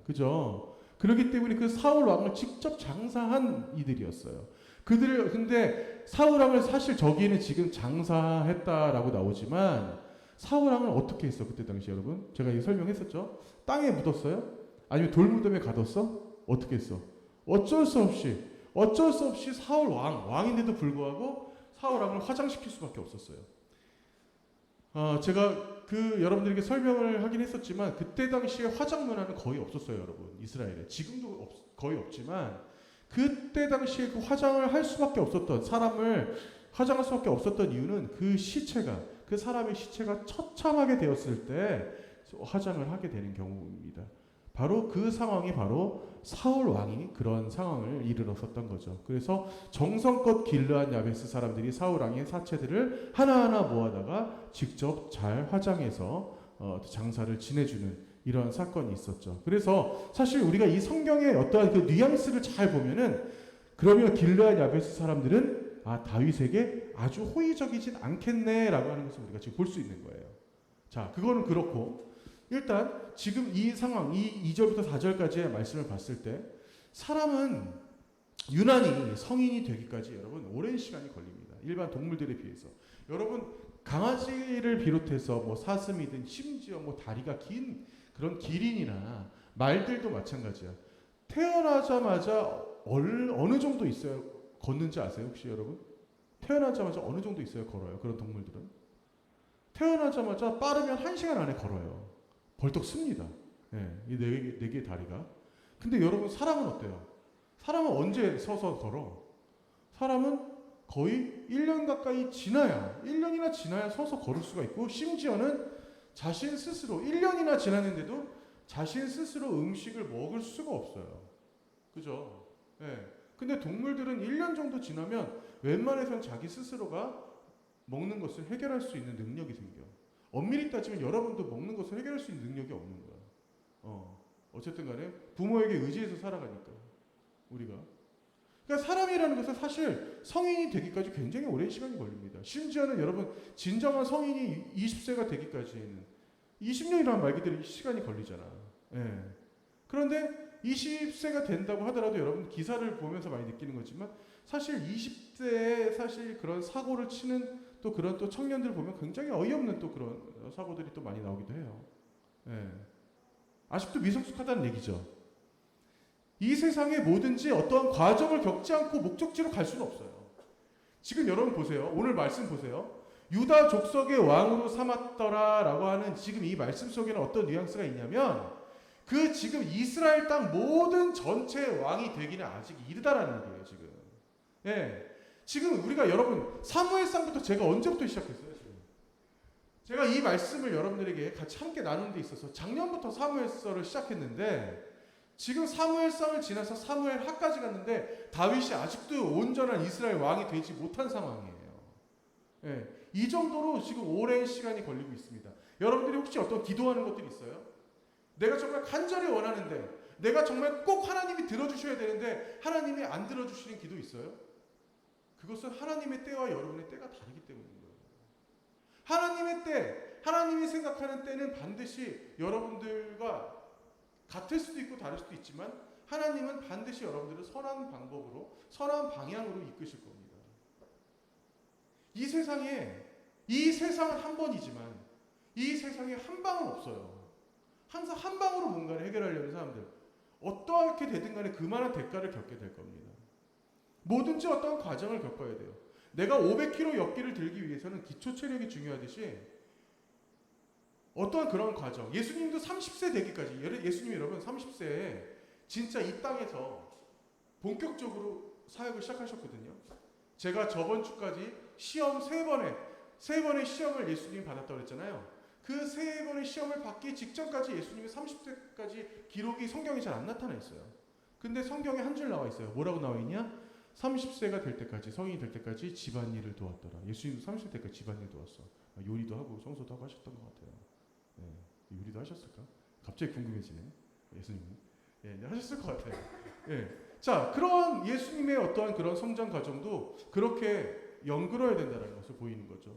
그죠? 그렇기 때문에 그 사울 왕을 직접 장사한 이들이었어요. 근데 사울 왕을 사실 저기에는 지금 장사했다라고 나오지만 사울 왕을 어떻게 했어? 그때 당시 여러분? 제가 이거 설명했었죠? 땅에 묻었어요? 아니면 돌무덤에 가뒀어? 어떻게 했어? 어쩔 수 없이 사울 왕인데도 불구하고 사울 왕을 화장시킬 수밖에 없었어요. 제가 여러분들에게 설명을 하긴 했었지만 그때 당시에 화장 문화는 거의 없었어요, 여러분. 이스라엘에. 지금도 거의 없지만 그때 당시에 그 화장을 할 수밖에 없었던, 사람을 화장할 수밖에 없었던 이유는 그 사람의 시체가 처참하게 되었을 때 화장을 하게 되는 경우입니다. 바로 그 상황이 바로 사울 왕이 그런 상황을 이르렀었던 거죠. 그래서 정성껏 길르한 야베스 사람들이 사울 왕의 사체들을 하나하나 모아다가 직접 잘 화장해서 장사를 지내주는 이런 사건이 있었죠. 그래서 사실 우리가 이 성경의 어떠한 그 뉘앙스를 잘 보면은, 그러면 길르한 야베스 사람들은 다윗에게 아주 호의적이진 않겠네라고 하는 것을 우리가 지금 볼 수 있는 거예요. 자, 그거는 그렇고, 일단 지금 이 상황, 이 2절부터 4절까지의 말씀을 봤을 때 사람은 유난히 성인이 되기까지 여러분 오랜 시간이 걸립니다. 일반 동물들에 비해서. 여러분 강아지를 비롯해서 뭐 사슴이든 심지어 뭐 다리가 긴 그런 기린이나 말들도 마찬가지야. 태어나자마자 어느 정도 있어요? 걷는지 아세요? 혹시 여러분? 태어나자마자 어느 정도 있어요? 걸어요? 그런 동물들은? 태어나자마자 빠르면 1시간 안에 걸어요. 벌떡 씁니다. 예, 이 네 개의 다리가. 근데 여러분 사람은 어때요? 사람은 언제 서서 걸어? 사람은 거의 1년 가까이 지나야 1년이나 지나야 서서 걸을 수가 있고 심지어는 자신 스스로 1년이나 지났는데도 자신 스스로 음식을 먹을 수가 없어요. 그죠? 예. 근데 동물들은 1년 정도 지나면 웬만해선 자기 스스로가 먹는 것을 해결할 수 있는 능력이 생겨. 엄밀히 따지면 여러분도 먹는 것을 해결할 수 있는 능력이 없는 거야. 어쨌든 간에 부모에게 의지해서 살아가니까 우리가. 그러니까 사람이라는 것은 사실 성인이 되기까지 굉장히 오랜 시간이 걸립니다. 심지어는 여러분 진정한 성인이 20세가 되기까지는 20년이라는 말 그대로 시간이 걸리잖아. 예. 그런데 20세가 된다고 하더라도 여러분 기사를 보면서 많이 느끼는 거지만 사실 20대에 사실 그런 사고를 치는 또 그런 또 청년들 보면 굉장히 어이없는 또 그런 사고들이 또 많이 나오기도 해요. 예. 아직도 미성숙하다는 얘기죠. 이 세상에 뭐든지 어떠한 과정을 겪지 않고 목적지로 갈 수는 없어요. 지금 여러분 보세요. 오늘 말씀 보세요. 유다 족속의 왕으로 삼았더라라고 하는 지금 이 말씀 속에는 어떤 뉘앙스가 있냐면 그 지금 이스라엘 땅 모든 전체의 왕이 되기는 아직 이르다라는 얘기예요. 지금. 예. 지금 우리가 여러분 사무엘상부터 제가 언제부터 시작했어요? 지금. 제가 이 말씀을 여러분들에게 같이 함께 나누는 데 있어서 작년부터 사무엘서를 시작했는데 지금 사무엘상을 지나서 사무엘하까지 갔는데 다윗이 아직도 온전한 이스라엘 왕이 되지 못한 상황이에요. 예, 이 정도로 지금 오랜 시간이 걸리고 있습니다. 여러분들이 혹시 어떤 기도하는 것들이 있어요? 내가 정말 간절히 원하는데 내가 정말 꼭 하나님이 들어주셔야 되는데 하나님이 안 들어주시는 기도 있어요? 그것은 하나님의 때와 여러분의 때가 다르기 때문인 거예요. 하나님의 때, 하나님이 생각하는 때는 반드시 여러분들과 같을 수도 있고 다를 수도 있지만 하나님은 반드시 여러분들을 선한 방법으로 선한 방향으로 이끄실 겁니다. 이 세상은 한 번이지만 이 세상에 한 방은 없어요. 항상 한 방으로 뭔가를 해결하려는 사람들 어떻게 되든 간에 그만한 대가를 겪게 될 겁니다. 뭐든지 어떤 과정을 겪어야 돼요. 내가 500kg 역기를 들기 위해서는 기초 체력이 중요하듯이 어떠한 그런 과정. 예수님도 30세 되기까지 예수님이 여러분 30세에 진짜 이 땅에서 본격적으로 사역을 시작하셨거든요. 제가 저번 주까지 시험 3번의 시험을 예수님이 받았다고 그랬잖아요. 그 3번의 시험을 받기 직전까지 예수님이 30세까지 기록이 성경에 잘 안 나타나 있어요. 근데 성경에 한 줄 나와 있어요. 뭐라고 나와 있냐? 30세가 될 때까지, 성인이 될 때까지 집안일을 도왔더라. 예수님도 30세 때까지 집안일 도왔어. 요리도 하고 청소도 하고 하셨던 것 같아요. 네, 요리도 하셨을까? 갑자기 궁금해지네. 예수님은. 예, 하셨을 것 같아요. 예. 자, 그런 예수님의 어떠한 그런 성장 과정도 그렇게 연그러야 된다는 것을 보이는 거죠.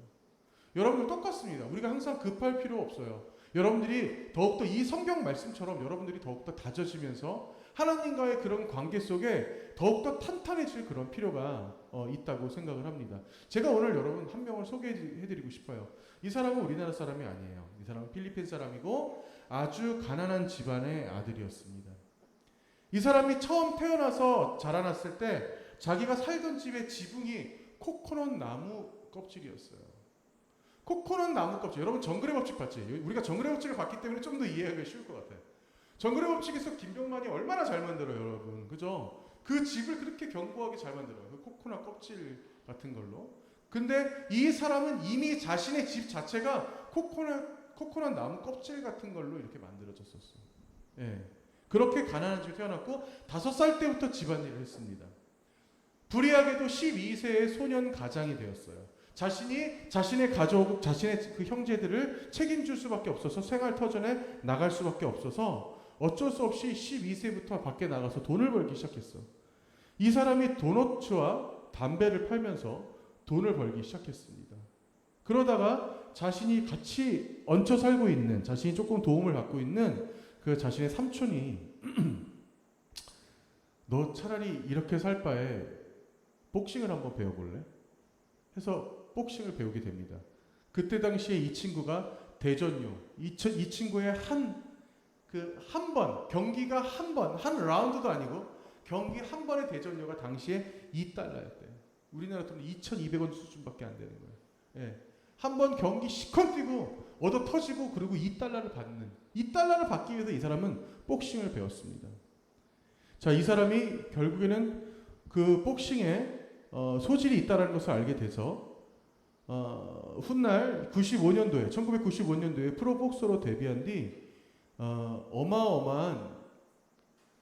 여러분들 똑같습니다. 우리가 항상 급할 필요 없어요. 여러분들이 더욱더 이 성경 말씀처럼 여러분들이 더욱더 다져지면서 하나님과의 그런 관계 속에 더욱더 탄탄해질 그런 필요가 있다고 생각을 합니다. 제가 오늘 여러분 한 명을 소개해드리고 싶어요. 이 사람은 우리나라 사람이 아니에요. 이 사람은 필리핀 사람이고 아주 가난한 집안의 아들이었습니다. 이 사람이 처음 태어나서 자라났을 때 자기가 살던 집의 지붕이 코코넛 나무 껍질이었어요. 코코넛 나무 껍질. 여러분 정글의 법칙 봤지? 우리가 정글의 법칙을 봤기 때문에 좀 더 이해하기 쉬울 것 같아요. 정글의 법칙에서 김병만이 얼마나 잘 만들어요, 여러분. 그죠? 그 집을 그렇게 견고하게 잘 만들어요. 그 코코넛 껍질 같은 걸로. 근데 이 사람은 이미 자신의 집 자체가 코코넛 나무 껍질 같은 걸로 이렇게 만들어졌었어. 예. 그렇게 가난한 집에 태어났고 5살 때부터 집안일을 했습니다. 불의하게도 12세의 소년 가장이 되었어요. 자신의 가족, 자신의 그 형제들을 책임질 수밖에 없어서 생활터전에 나갈 수밖에 없어서 어쩔 수 없이 12세부터 밖에 나가서 돈을 벌기 시작했어. 이 사람이 도너츠와 담배를 팔면서 돈을 벌기 시작했습니다. 그러다가 자신이 같이 얹혀 살고 있는, 자신이 조금 도움을 받고 있는 그 자신의 삼촌이 너 차라리 이렇게 살 바에 복싱을 한번 배워볼래? 해서 복싱을 배우게 됩니다. 그때 당시에 이 친구가 대전요. 이 친구의 경기가 한 라운드도 아니고 경기 한 번의 대전료가 당시에 $2였대. 우리나라 돈 2,200원 수준밖에 안 되는 거예요. 예. 한번 경기 시컨 뛰고 얻어 터지고 그리고 $2를 받는, $2를 받기 위해서 이 사람은 복싱을 배웠습니다. 자, 이 사람이 결국에는 그 복싱에 소질이 있다는 것을 알게 돼서 훗날 1995년도에 프로복서로 데뷔한 뒤 어마어마한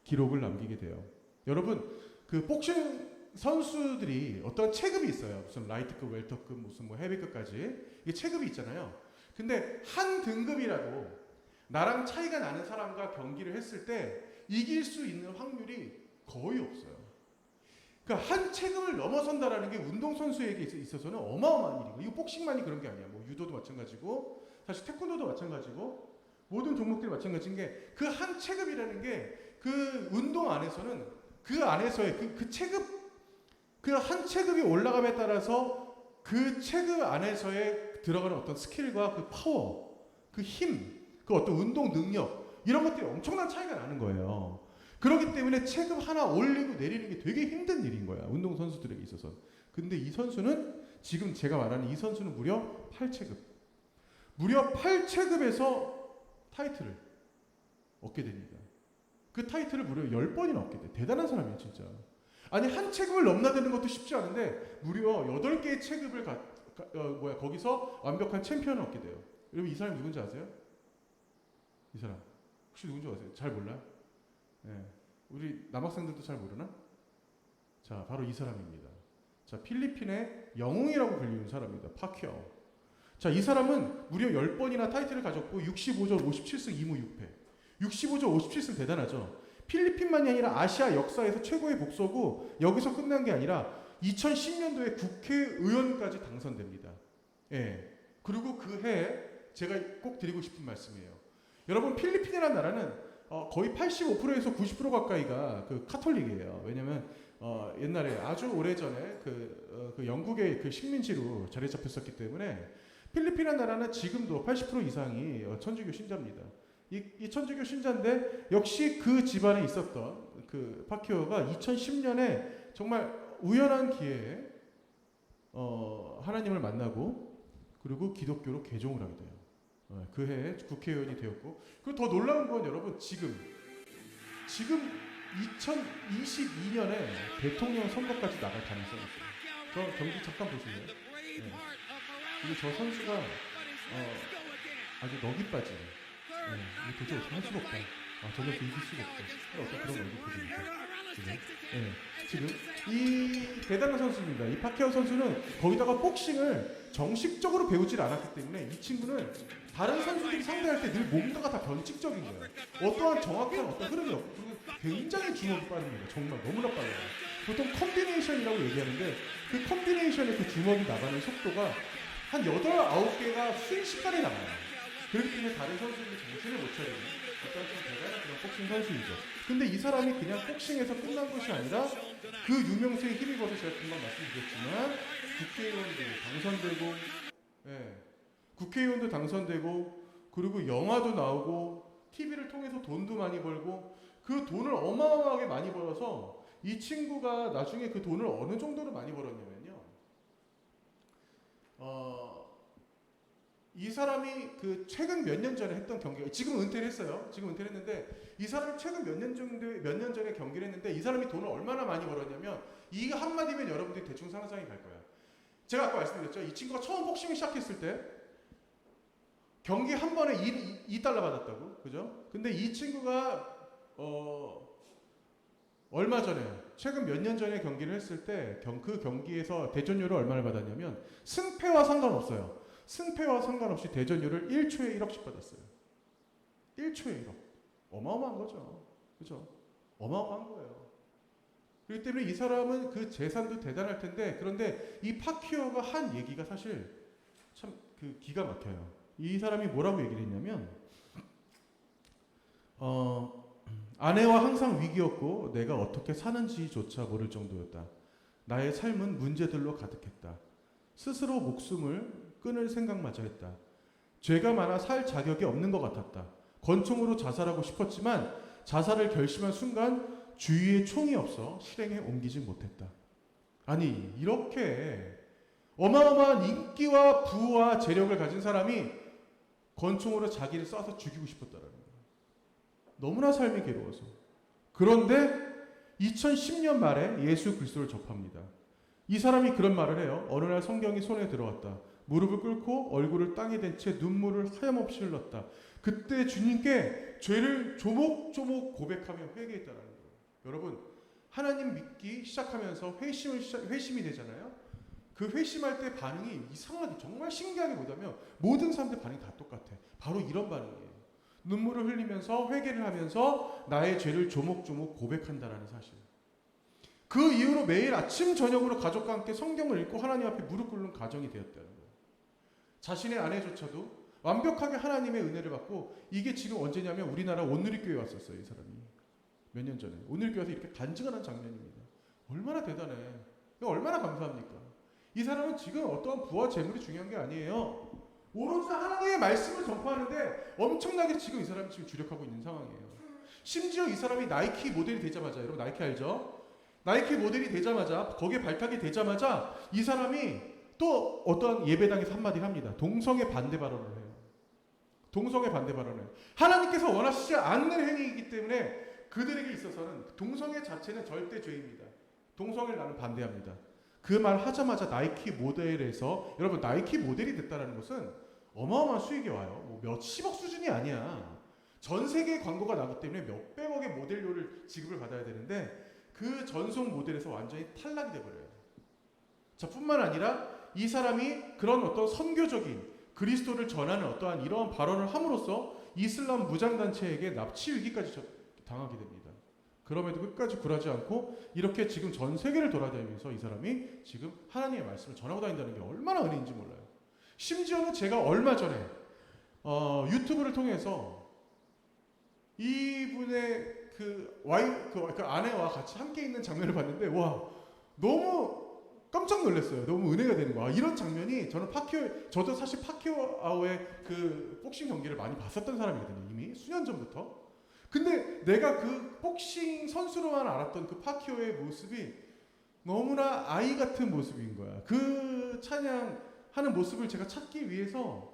기록을 남기게 돼요. 여러분, 그 복싱 선수들이 어떤 체급이 있어요. 무슨 라이트급, 웰터급, 무슨 뭐 헤비급까지 이게 체급이 있잖아요. 근데 한 등급이라도 나랑 차이가 나는 사람과 경기를 했을 때 이길 수 있는 확률이 거의 없어요. 그러니까 한 체급을 넘어선다라는 게 운동선수에게 있어서는 어마어마한 일이고, 이거 복싱만이 그런 게 아니야. 뭐 유도도 마찬가지고, 사실 태권도도 마찬가지고, 모든 종목들이 마찬가지인 게 그 한 체급이라는 게 그 운동 안에서는 그 안에서의 그 체급, 그 한 체급이 올라감에 따라서 그 체급 안에서의 들어가는 어떤 스킬과 그 파워, 그 힘, 그 어떤 운동 능력, 이런 것들이 엄청난 차이가 나는 거예요. 그렇기 때문에 체급 하나 올리고 내리는 게 되게 힘든 일인 거야, 운동 선수들에게 있어서. 근데 이 선수는, 지금 제가 말하는 이 선수는 무려 8체급. 무려 8체급에서 타이틀을 얻게 됩니다. 그 타이틀을 무려 10번이나 얻게 돼. 대단한 사람이에요, 진짜. 아니, 한 체급을 넘나드는 것도 쉽지 않은데 무려 8개의 체급을 거기서 완벽한 챔피언을 얻게 돼요. 여러분, 이 사람이 누군지 아세요? 이 사람 혹시 누군지 아세요? 잘 몰라요? 네. 우리 남학생들도 잘 모르나? 자, 바로 이 사람입니다. 자, 필리핀의 영웅이라고 불리는 사람입니다. 파키아오. 자, 이 사람은 무려 10번이나 타이틀을 가졌고 65전 57승 2무 6패. 65전 57승 대단하죠. 필리핀만이 아니라 아시아 역사에서 최고의 복서고, 여기서 끝난 게 아니라 2010년도에 국회의원까지 당선됩니다. 예. 그리고 그 해에 제가 꼭 드리고 싶은 말씀이에요. 여러분, 필리핀이라는 나라는 거의 85%에서 90% 가까이가 그 카톨릭이에요. 왜냐면 옛날에 아주 오래전에 그 영국의 그 식민지로 자리 잡혔었기 때문에 필리핀이라는 나라는 지금도 80% 이상이 천주교 신자입니다. 이 천주교 신자인데, 역시 그 집안에 있었던 그 파키오가 2010년에 정말 우연한 기회에 하나님을 만나고 그리고 기독교로 개종을 하게 돼요. 그 해에 국회의원이 되었고, 그리고 더 놀라운 건 여러분, 지금 2022년에 대통령 선거까지 나갈 가능성이 있어요. 저 경기 잠깐 보실래요? 네. 그리고 저 선수가 아주 넋이 빠지네. 이거 도저히 어떻게 할 수가 없다. 저녁 이길 수가 없다. 어떤 그런 얼굴 보입니다. 지금 이 대단한 선수입니다. 이 파키아오 선수는 거기다가 복싱을 정식적으로 배우질 않았기 때문에 이 친구는 다른 선수들이 상대할 때 늘 뭔가가 다 변칙적인 거예요. 어떠한 정확한 어떤 흐름이 없고, 그리고 굉장히 주먹이 빠릅니다. 정말 너무나 빨라요. 보통 컨비네이션이라고 얘기하는데, 그 컨비네이션의 그 주먹이 나가는 속도가 한 8, 9개가 순식간에 나가요. 그렇기 때문에 다른 선수들이 정신을 못 차리는 어떤 좀 대단한 그런 복싱 선수이죠. 근데 이 사람이 그냥 복싱에서 끝난 것이 아니라 그 유명세에 힘입어서, 제가 금방 말씀드렸지만 국회의원도 당선되고, 그리고 영화도 나오고, TV를 통해서 돈도 많이 벌고, 그 돈을 어마어마하게 많이 벌어서 이 친구가 나중에 그 돈을 어느 정도로 많이 벌었냐면요. 이 사람이 그 최근 몇 년 전에 했던 경기가, 지금 은퇴를 했어요. 지금 은퇴를 했는데, 이 사람이 최근 몇 년 전에 경기를 했는데, 이 사람이 돈을 얼마나 많이 벌었냐면, 이거 한마디면 여러분들이 대충 상상이 갈 거야. 제가 아까 말씀드렸죠. 이 친구가 처음 복싱을 시작했을 때 경기 한 번에 $2 받았다고, 그죠? 근데 이 친구가 얼마 전에, 최근 몇 년 전에 경기를 했을 때 그 경기에서 대전료를 얼마를 받았냐면, 승패와 상관없어요. 승패와 상관없이 대전료를 1초에 1억씩 받았어요. 1초에 1억. 어마어마한 거죠. 그죠? 어마어마한 거예요. 그렇기 때문에 이 사람은 그 재산도 대단할 텐데, 그런데 이 파키오가 한 얘기가 사실 참 그 기가 막혀요. 이 사람이 뭐라고 얘기를 했냐면, 아내와 항상 위기였고 내가 어떻게 사는지조차 모를 정도였다. 나의 삶은 문제들로 가득했다. 스스로 목숨을 끊을 생각마저 했다. 죄가 많아 살 자격이 없는 것 같았다. 권총으로 자살하고 싶었지만 자살을 결심한 순간 주위에 총이 없어 실행에 옮기지 못했다. 아니, 이렇게 어마어마한 인기와 부와 재력을 가진 사람이 권총으로 자기를 쏴서 죽이고 싶었다라는 거예요. 너무나 삶이 괴로워서. 그런데 2010년 말에 예수 그리스도를 접합니다. 이 사람이 그런 말을 해요. 어느 날 성경이 손에 들어왔다. 무릎을 꿇고 얼굴을 땅에 댄 채 눈물을 하염없이 흘렀다. 그때 주님께 죄를 조목조목 고백하며 회개했다라는 거예요. 여러분, 하나님 믿기 시작하면서 회심이 되잖아요. 그 회심할 때 반응이 이상하게 정말 신기하게 보자면 모든 사람들 반응이 다 똑같아. 바로 이런 반응이에요. 눈물을 흘리면서 회개를 하면서 나의 죄를 조목조목 고백한다라는 사실. 그 이후로 매일 아침 저녁으로 가족과 함께 성경을 읽고 하나님 앞에 무릎 꿇는 가정이 되었다는 거예요. 자신의 아내조차도 완벽하게 하나님의 은혜를 받고, 이게 지금 언제냐면 우리나라 온누리교회 왔었어요. 이 사람이 몇 년 전에 온누리교회 와서 이렇게 간증하는 장면입니다. 얼마나 대단해. 얼마나 감사합니까? 이 사람은 지금 어떠한 부와 재물이 중요한 게 아니에요. 오로지 하나님의 말씀을 전파하는데 엄청나게 지금 이 사람이 지금 주력하고 있는 상황이에요. 심지어 이 사람이 나이키 모델이 되자마자, 여러분 나이키 알죠? 나이키 모델이 되자마자, 거기에 발탁이 되자마자 이 사람이 또 어떠한 예배당에서 한마디를 합니다. 동성애 반대 발언을 해요. 동성애 반대 발언을 해요. 하나님께서 원하시지 않는 행위이기 때문에 그들에게 있어서는 동성애 자체는 절대 죄입니다. 동성애를 나는 반대합니다. 그 말 하자마자 나이키 모델에서, 여러분 나이키 모델이 됐다는 것은 어마어마한 수익이 와요. 뭐 몇십억 수준이 아니야. 전 세계에 광고가 나기 때문에 몇백억의 모델료를 지급을 받아야 되는데 그 전속 모델에서 완전히 탈락이 돼버려요. 자, 뿐만 아니라 이 사람이 그런 어떤 선교적인 그리스도를 전하는 어떠한 이러한 발언을 함으로써 이슬람 무장단체에게 납치 위기까지 당하게 됩니다. 그럼에도 끝까지 굴하지 않고 이렇게 지금 전 세계를 돌아다니면서 이 사람이 지금 하나님의 말씀을 전하고 다닌다는 게 얼마나 은혜인지 몰라요. 심지어는 제가 얼마 전에 유튜브를 통해서 이분의 그 아내와 같이 함께 있는 장면을 봤는데, 와, 너무 깜짝 놀랐어요. 너무 은혜가 되는 거야. 이런 장면이, 저도 사실 파키아오의 그 복싱 경기를 많이 봤었던 사람이거든요. 이미 수년 전부터. 근데 내가 그 복싱 선수로만 알았던 그 파키아오의 모습이 너무나 아이 같은 모습인 거야. 그 찬양하는 모습을 제가 찾기 위해서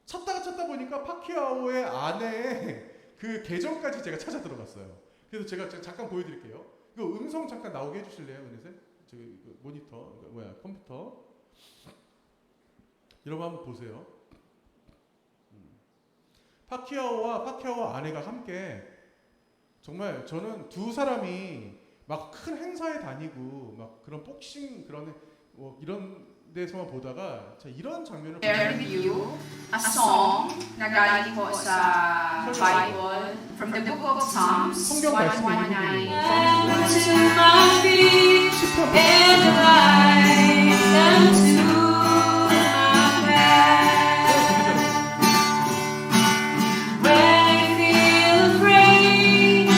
찾다 보니까 파키아오의 아내의 그 계정까지 제가 찾아 들어갔어요. 그래서 제가 잠깐 보여드릴게요. 이거 음성 잠깐 나오게 해주실래요, 은혜쌤? 저기 모니터, 컴퓨터. 여러분 한번 보세요. 파키아오 아내가 함께, 정말 저는 두 사람이 막 큰 행사에 다니고 막 그런 복싱 그런 뭐 이런 데서만 보다가 자, 이런 장면을 share with you a song na galing po sa Bible from the book of Psalms 성경 말씀을 119. 읽어드리고 To my feet and the light unto my path. When I feel afraid,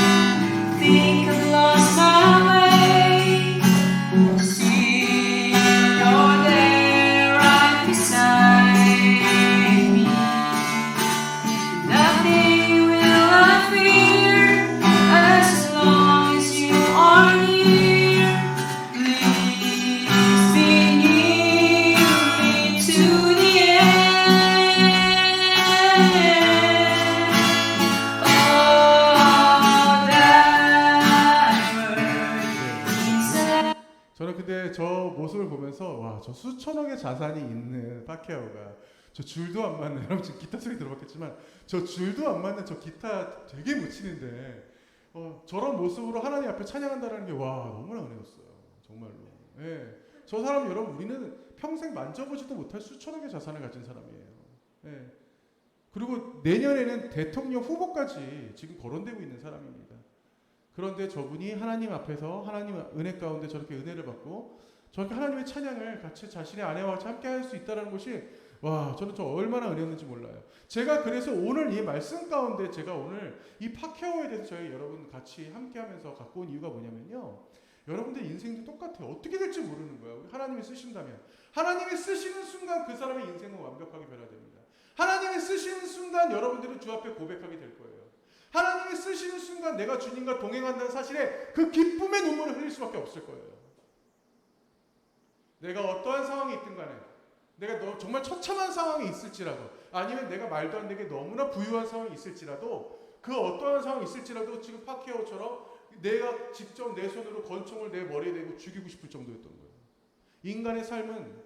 think I've lost my way, see you're there right beside me. Nothing will I fear as long as you are near. Please be near me to the end. All that words. 저는 근데 저 모습을 보면서 와, 저 수천억의 자산이 있는 파키아오가 저 줄도 안 맞는, 여러분 지금 기타 소리 들어봤겠지만 저 줄도 안 맞는 저 기타 되게 못 치는데 저런 모습으로 하나님 앞에 찬양한다는 게 와, 너무나 은혜였어요. 정말로. 예. 저 사람, 여러분 우리는 평생 만져보지도 못할 수천억의 자산을 가진 사람이에요. 예. 그리고 내년에는 대통령 후보까지 지금 거론되고 있는 사람입니다. 그런데 저분이 하나님 앞에서 하나님 은혜 가운데 저렇게 은혜를 받고 저렇게 하나님의 찬양을 같이 자신의 아내와 같이 함께 할 수 있다는 것이, 와, 저는 저 얼마나 은혜였는지 몰라요. 제가 그래서 오늘 이 말씀 가운데 제가 오늘 이 파키아오에 대해서 저희 여러분 같이 함께 하면서 갖고 온 이유가 뭐냐면요, 여러분들 인생도 똑같아요. 어떻게 될지 모르는 거예요. 하나님이 쓰신다면, 하나님이 쓰시는 순간 그 사람의 인생은 완벽하게 변화됩니다. 하나님이 쓰시는 순간 여러분들은 주 앞에 고백하게 될 거예요. 하나님이 쓰시는 순간 내가 주님과 동행한다는 사실에 그 기쁨의 눈물을 흘릴 수밖에 없을 거예요. 내가 어떠한 상황이 있든 간에, 내가 정말 처참한 상황이 있을지라도, 아니면 내가 말도 안 되게 너무나 부유한 상황이 있을지라도, 그 어떠한 상황이 있을지라도 지금 파키아오처럼 내가 직접 내 손으로 권총을 내 머리에 대고 죽이고 싶을 정도였던 거예요. 인간의 삶은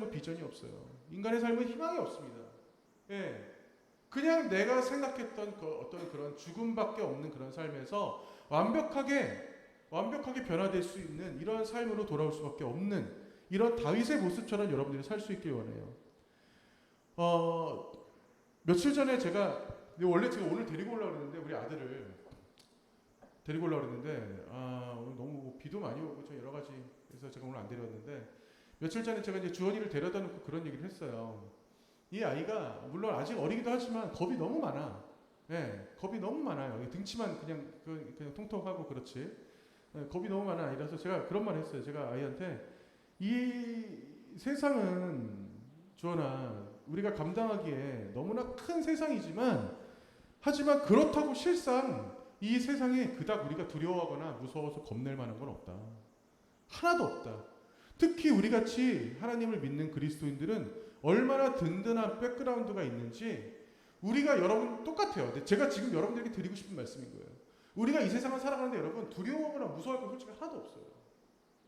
비전이 없어요. 인간의 삶은 희망이 없습니다. 예. 그냥 내가 생각했던 어떤 그런 죽음밖에 없는 그런 삶에서 완벽하게 변화될 수 있는 이런 삶으로 돌아올 수밖에 없는 이런 다윗의 모습처럼 여러분들이 살 수 있길 원해요. 며칠 전에 원래 제가 오늘 데리고 오려고 했는데, 우리 아들을 데리고 오려고 했는데, 오늘 너무 비도 많이 오고 좀 여러 가지, 그래서 제가 오늘 안 데려왔는데, 며칠 전에 제가 이제 주원이를 데려다 놓고 그런 얘기를 했어요. 이 아이가 물론 아직 어리기도 하지만 겁이 너무 많아. 예, 겁이 너무 많아요. 등치만 그냥 통통하고 그렇지. 예, 겁이 너무 많은 아이라서 제가 그런 말 했어요. 제가 아이한테 이 세상은 주원아, 우리가 감당하기에 너무나 큰 세상이지만, 하지만 그렇다고 실상 이 세상에 그닥 우리가 두려워하거나 무서워서 겁낼 만한 건 없다. 하나도 없다. 특히 우리같이 하나님을 믿는 그리스도인들은 얼마나 든든한 백그라운드가 있는지, 우리가 여러분 똑같아요. 제가 지금 여러분들에게 드리고 싶은 말씀인 거예요. 우리가 이 세상을 살아가는데 여러분 두려워하거나 무서워할 건 솔직히 하나도 없어요.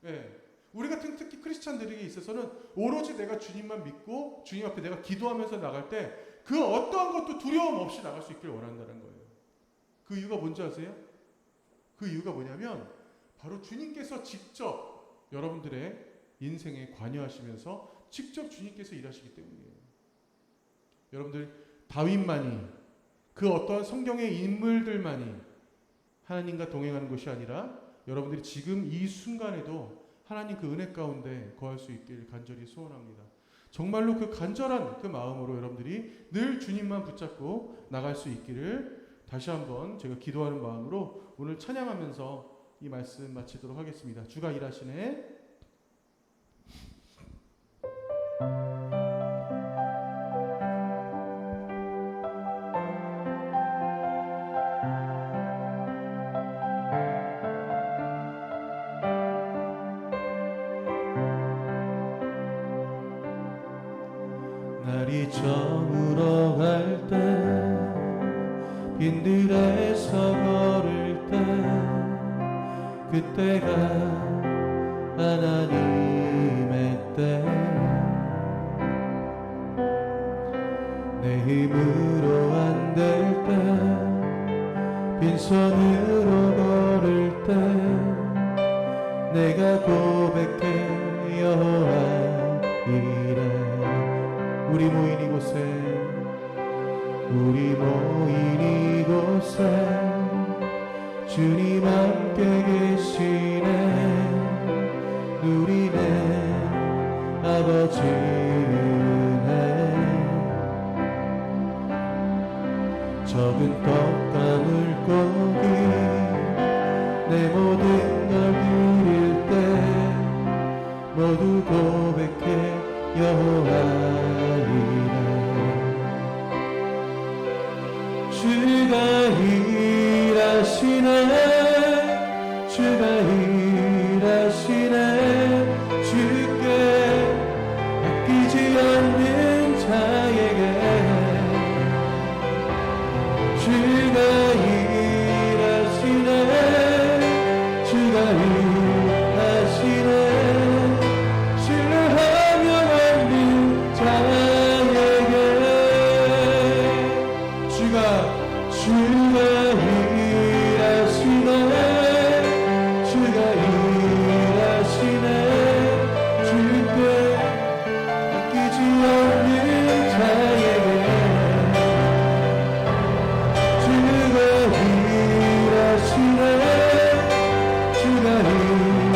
예. 우리 같은 특히 크리스찬들에게 있어서는 오로지 내가 주님만 믿고 주님 앞에 내가 기도하면서 나갈 때 그 어떠한 것도 두려움 없이 나갈 수 있길 원한다는 거예요. 그 이유가 뭔지 아세요? 그 이유가 뭐냐면 바로 주님께서 직접 여러분들의 인생에 관여하시면서 직접 주님께서 일하시기 때문이에요. 여러분들, 다윗만이, 그 어떠한 성경의 인물들만이 하나님과 동행하는 것이 아니라 여러분들이 지금 이 순간에도 하나님 그 은혜 가운데 거할 수 있길 간절히 소원합니다. 정말로 그 간절한 그 마음으로 여러분들이 늘 주님만 붙잡고 나갈 수 있기를 다시 한번 제가 기도하는 마음으로 오늘 찬양하면서 이 말씀 마치도록 하겠습니다. 주가 일하시네. 날이 저물어 갈 때, 빈들에서 걸을 때, 그때가 하나님의 때, 내 힘으로 안 될 때, 빈손으로 걸을 때, 내가 고백해 여호와 이래. 우리 모인 이곳에 주님 함께 계시네. 누리네 아버지 은혜. 적은 떡과 물고기 내 모든 걸 드릴 때 모두 고백해 여호와 이래. 주가 일하시네. 주가 일하시네. 주께 아끼지 않는 자에게 주가 일하시네. 주가 일하시네. 신뢰하며 얻는 자에게 주가 일하시네. 주가 일하시네. 주께 아끼지 않는 자에게 주가 일하시네. 주가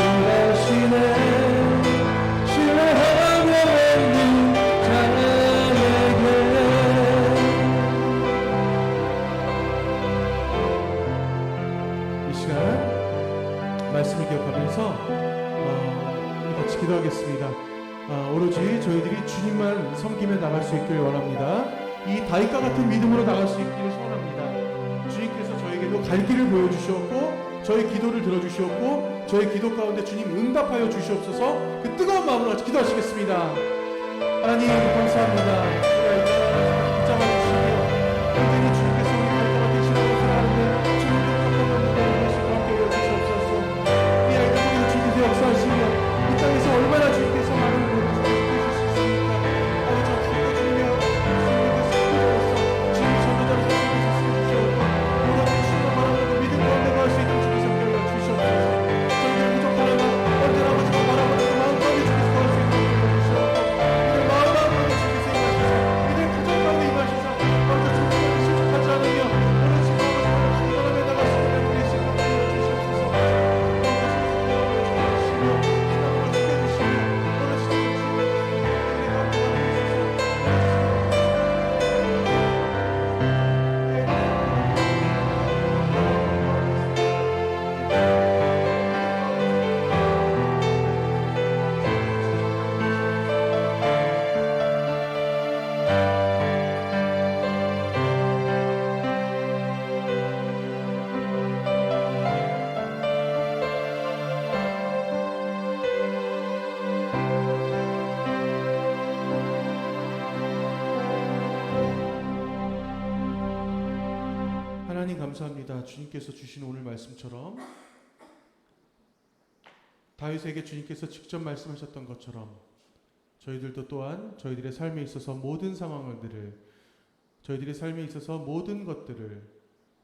일하시네. 신뢰하며 얻는 자에게. 이 시간 말씀을 기억하면서 우리 같이 기도하겠습니다. 오로지 저희들이 주님만 섬기며 나갈 수 있길 원합니다. 이 다윗과 같은 믿음으로 나갈 수 있기를 소원합니다. 주님께서 저에게도 갈 길을 보여주셨고 저의 기도를 들어주시옵고 저의 기도 가운데 주님 응답하여 주시옵소서. 그 뜨거운 마음으로 같이 기도하시겠습니다. 하나님 감사합니다. 붙잡아 주시며 온전히 주님께서 우리 발자가 되시라고 살아가는데 주님의 감사받는 데 계시고 함께 하여 주시옵소서. 이 아이들 통해서 주님께서 역사하시며 이 땅에서 얼마나 주님께서 많은 것을 지켜주실 수 있습니까? 아버지 앞으로 주님의 주님께서 스스로서 주님의 전도자를 계속해서 쓰시옵고 모든 주님의 바라보고 믿음 가운데 갈 수 있도록 주님께서 함께 하여 주시옵소서. 저희들 부족하나 언제나 아버지가 바라보는 그 마음 가운데 주님께서 갈 수 있도록 주시옵고 이들 마음 가운데 주님께서 임하셔서 이들 가정 가운데 임하셔서 아버지 주님께서 실족하지 않으며 오늘 지금 아버지 한가람에 나갈 수 있는 우리 시간 함께 하여 주시옵소서. 하나님 감사합니다. 주님께서 주신 오늘 말씀처럼 다윗에게 주님께서 직접 말씀하셨던 것처럼 저희들도 또한 저희들의 삶에 있어서 모든 상황들을 저희들의 삶에 있어서 모든 것들을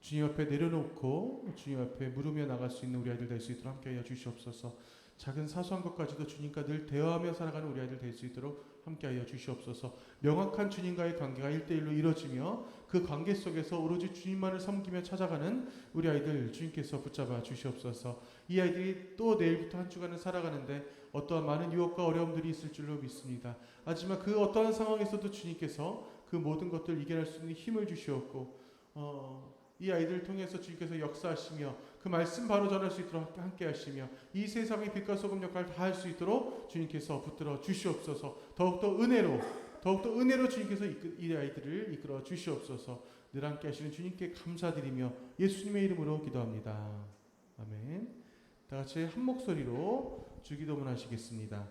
주님 앞에 내려놓고 주님 앞에 물으며 나갈 수 있는 우리 아이들 될 수 있도록 함께하여 주시옵소서. 작은 사소한 것까지도 주님과 늘 대화하며 살아가는 우리 아이들 될 수 있도록 함께하여 주시옵소서. 명확한 주님과의 관계가 1대1로 이루어지며 그 관계 속에서 오로지 주님만을 섬기며 찾아가는 우리 아이들 주님께서 붙잡아 주시옵소서. 이 아이들이 또 내일부터 한 주간을 살아가는데 어떠한 많은 유혹과 어려움들이 있을 줄로 믿습니다. 하지만 그 어떠한 상황에서도 주님께서 그 모든 것들을 이겨낼 수 있는 힘을 주시옵고 이 아이들을 통해서 주님께서 역사하시며 그 말씀 바로 전할 수 있도록 함께 하시며 이 세상의 빛과 소금 역할을 다 할 수 있도록 주님께서 붙들어 주시옵소서. 더욱더 은혜로 주님께서 이 아이들을 이끌어 주시옵소서. 늘 함께 하시는 주님께 감사드리며 예수님의 이름으로 기도합니다. 아멘. 다 같이 한 목소리로 주기도문 하시겠습니다.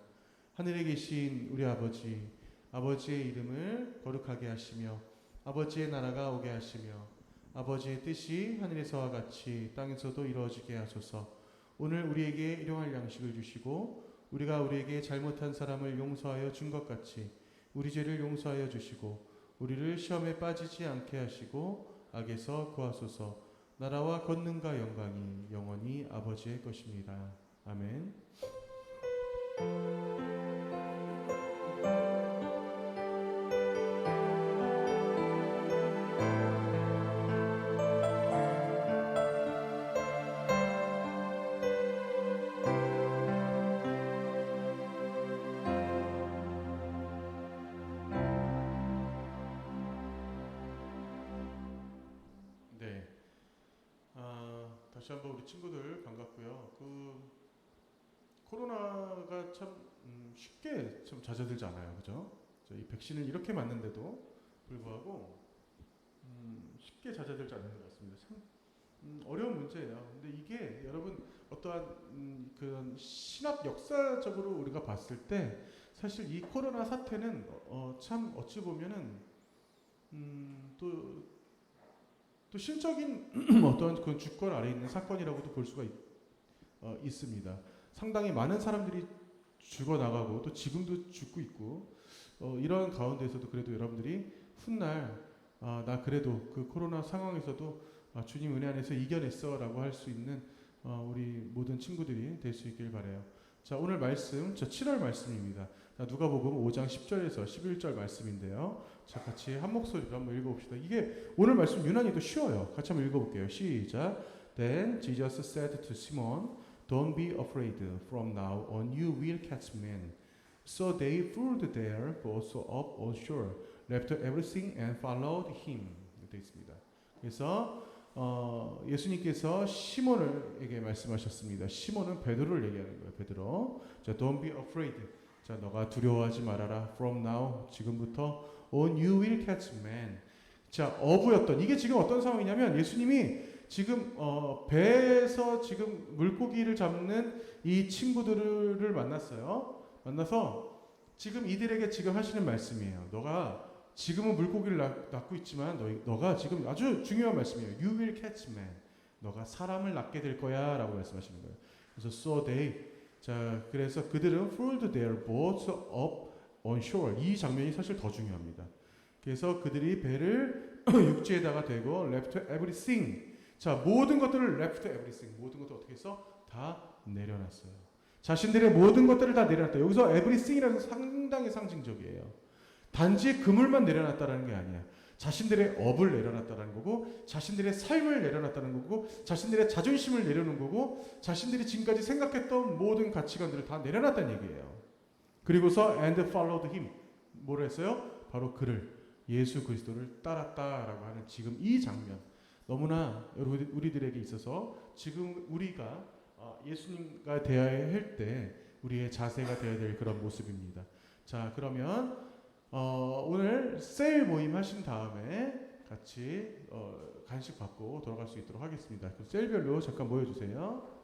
하늘에 계신 우리 아버지, 아버지의 이름을 거룩하게 하시며 아버지의 나라가 오게 하시며 아버지의 뜻이 하늘에서와 같이 땅에서도 이루어지게 하소서. 오늘 우리에게 일용할 양식을 주시고 우리가 우리에게 잘못한 사람을 용서하여 준 것 같이 우리 죄를 용서하여 주시고 우리를 시험에 빠지지 않게 하시고 악에서 구하소서. 나라와 권능과 영광이 영원히 아버지의 것입니다. 아멘. 다시 한번 우리 친구들 반갑고요. 코로나가 참 쉽게 좀 잦아들지 않아요, 그죠? 이 백신을 이렇게 맞는데도 불구하고 쉽게 잦아들지 않는 것 같습니다. 참 어려운 문제예요. 근데 이게 여러분 어떠한 그런 신학 역사적으로 우리가 봤을 때 사실 이 코로나 사태는 참 어찌 보면은 또 신적인 어떤 그 주권 아래 있는 사건이라고도 볼 수가 있습니다. 상당히 많은 사람들이 죽어나가고 또 지금도 죽고 있고 이런 가운데서도 그래도 여러분들이 훗날 나 그래도 그 코로나 상황에서도 주님 은혜 안에서 이겨냈어 라고 할 수 있는 우리 모든 친구들이 될 수 있길 바라요. 자, 오늘 말씀 7월 말씀입니다. 누가복음 5장 10절에서 11절 말씀인데요. 자, 같이 한 목소리로 한번 읽어봅시다. 이게 오늘 말씀 유난히도 쉬워요. 같이 한번 읽어볼게요. 시작. Then Jesus said to Simon, Don't be afraid. From now on you will catch men. So they pulled their boats up on shore, left everything and followed him. 되어 있습니다. 그래서 예수님께서 시몬에게 말씀하셨습니다. 시몬은 베드로를 얘기하는 거예요. 베드로. 자, don't be afraid. 자, 너가 두려워하지 말아라. From now, 지금부터 on you will catch men. 자, 어부였던 이게 지금 어떤 상황이냐면 예수님이 지금 배에서 지금 물고기를 잡는 이 친구들을 만났어요. 만나서 지금 이들에게 지금 하시는 말씀이에요. 너가 지금은 물고기를 낳고 있지만 너가 지금 아주 중요한 말씀이에요. You will catch man. 너가 사람을 낳게 될 거야라고 말씀하시는 거예요. 그래서 so they 자 그래서 그들은 pulled their boats up on shore. 이 장면이 사실 더 중요합니다. 그래서 그들이 배를 육지에다가 대고 left everything. 자 모든 것들을 left everything. 모든 것들 어떻게 해서 다 내려놨어요. 자신들의 모든 것들을 다 내려놨다. 여기서 everything이라는 상당히 상징적이에요. 단지 그물만 내려놨다라는 게 아니야. 자신들의 업을 내려놨다는 거고, 자신들의 삶을 내려놨다는 거고, 자신들의 자존심을 내려놓은 거고, 자신들이 지금까지 생각했던 모든 가치관들을 다 내려놨다는 얘기예요. 그리고서 and followed him. 뭐를 했어요? 바로 그를, 예수 그리스도를 따랐다라고 하는 지금 이 장면. 너무나 우리들에게 있어서 지금 우리가 예수님과 대화를 할 때 우리의 자세가 되어야 될 그런 모습입니다. 자, 그러면 오늘 세일 모임 하신 다음에 같이 간식 받고 돌아갈 수 있도록 하겠습니다. 세일별로 잠깐 모여주세요.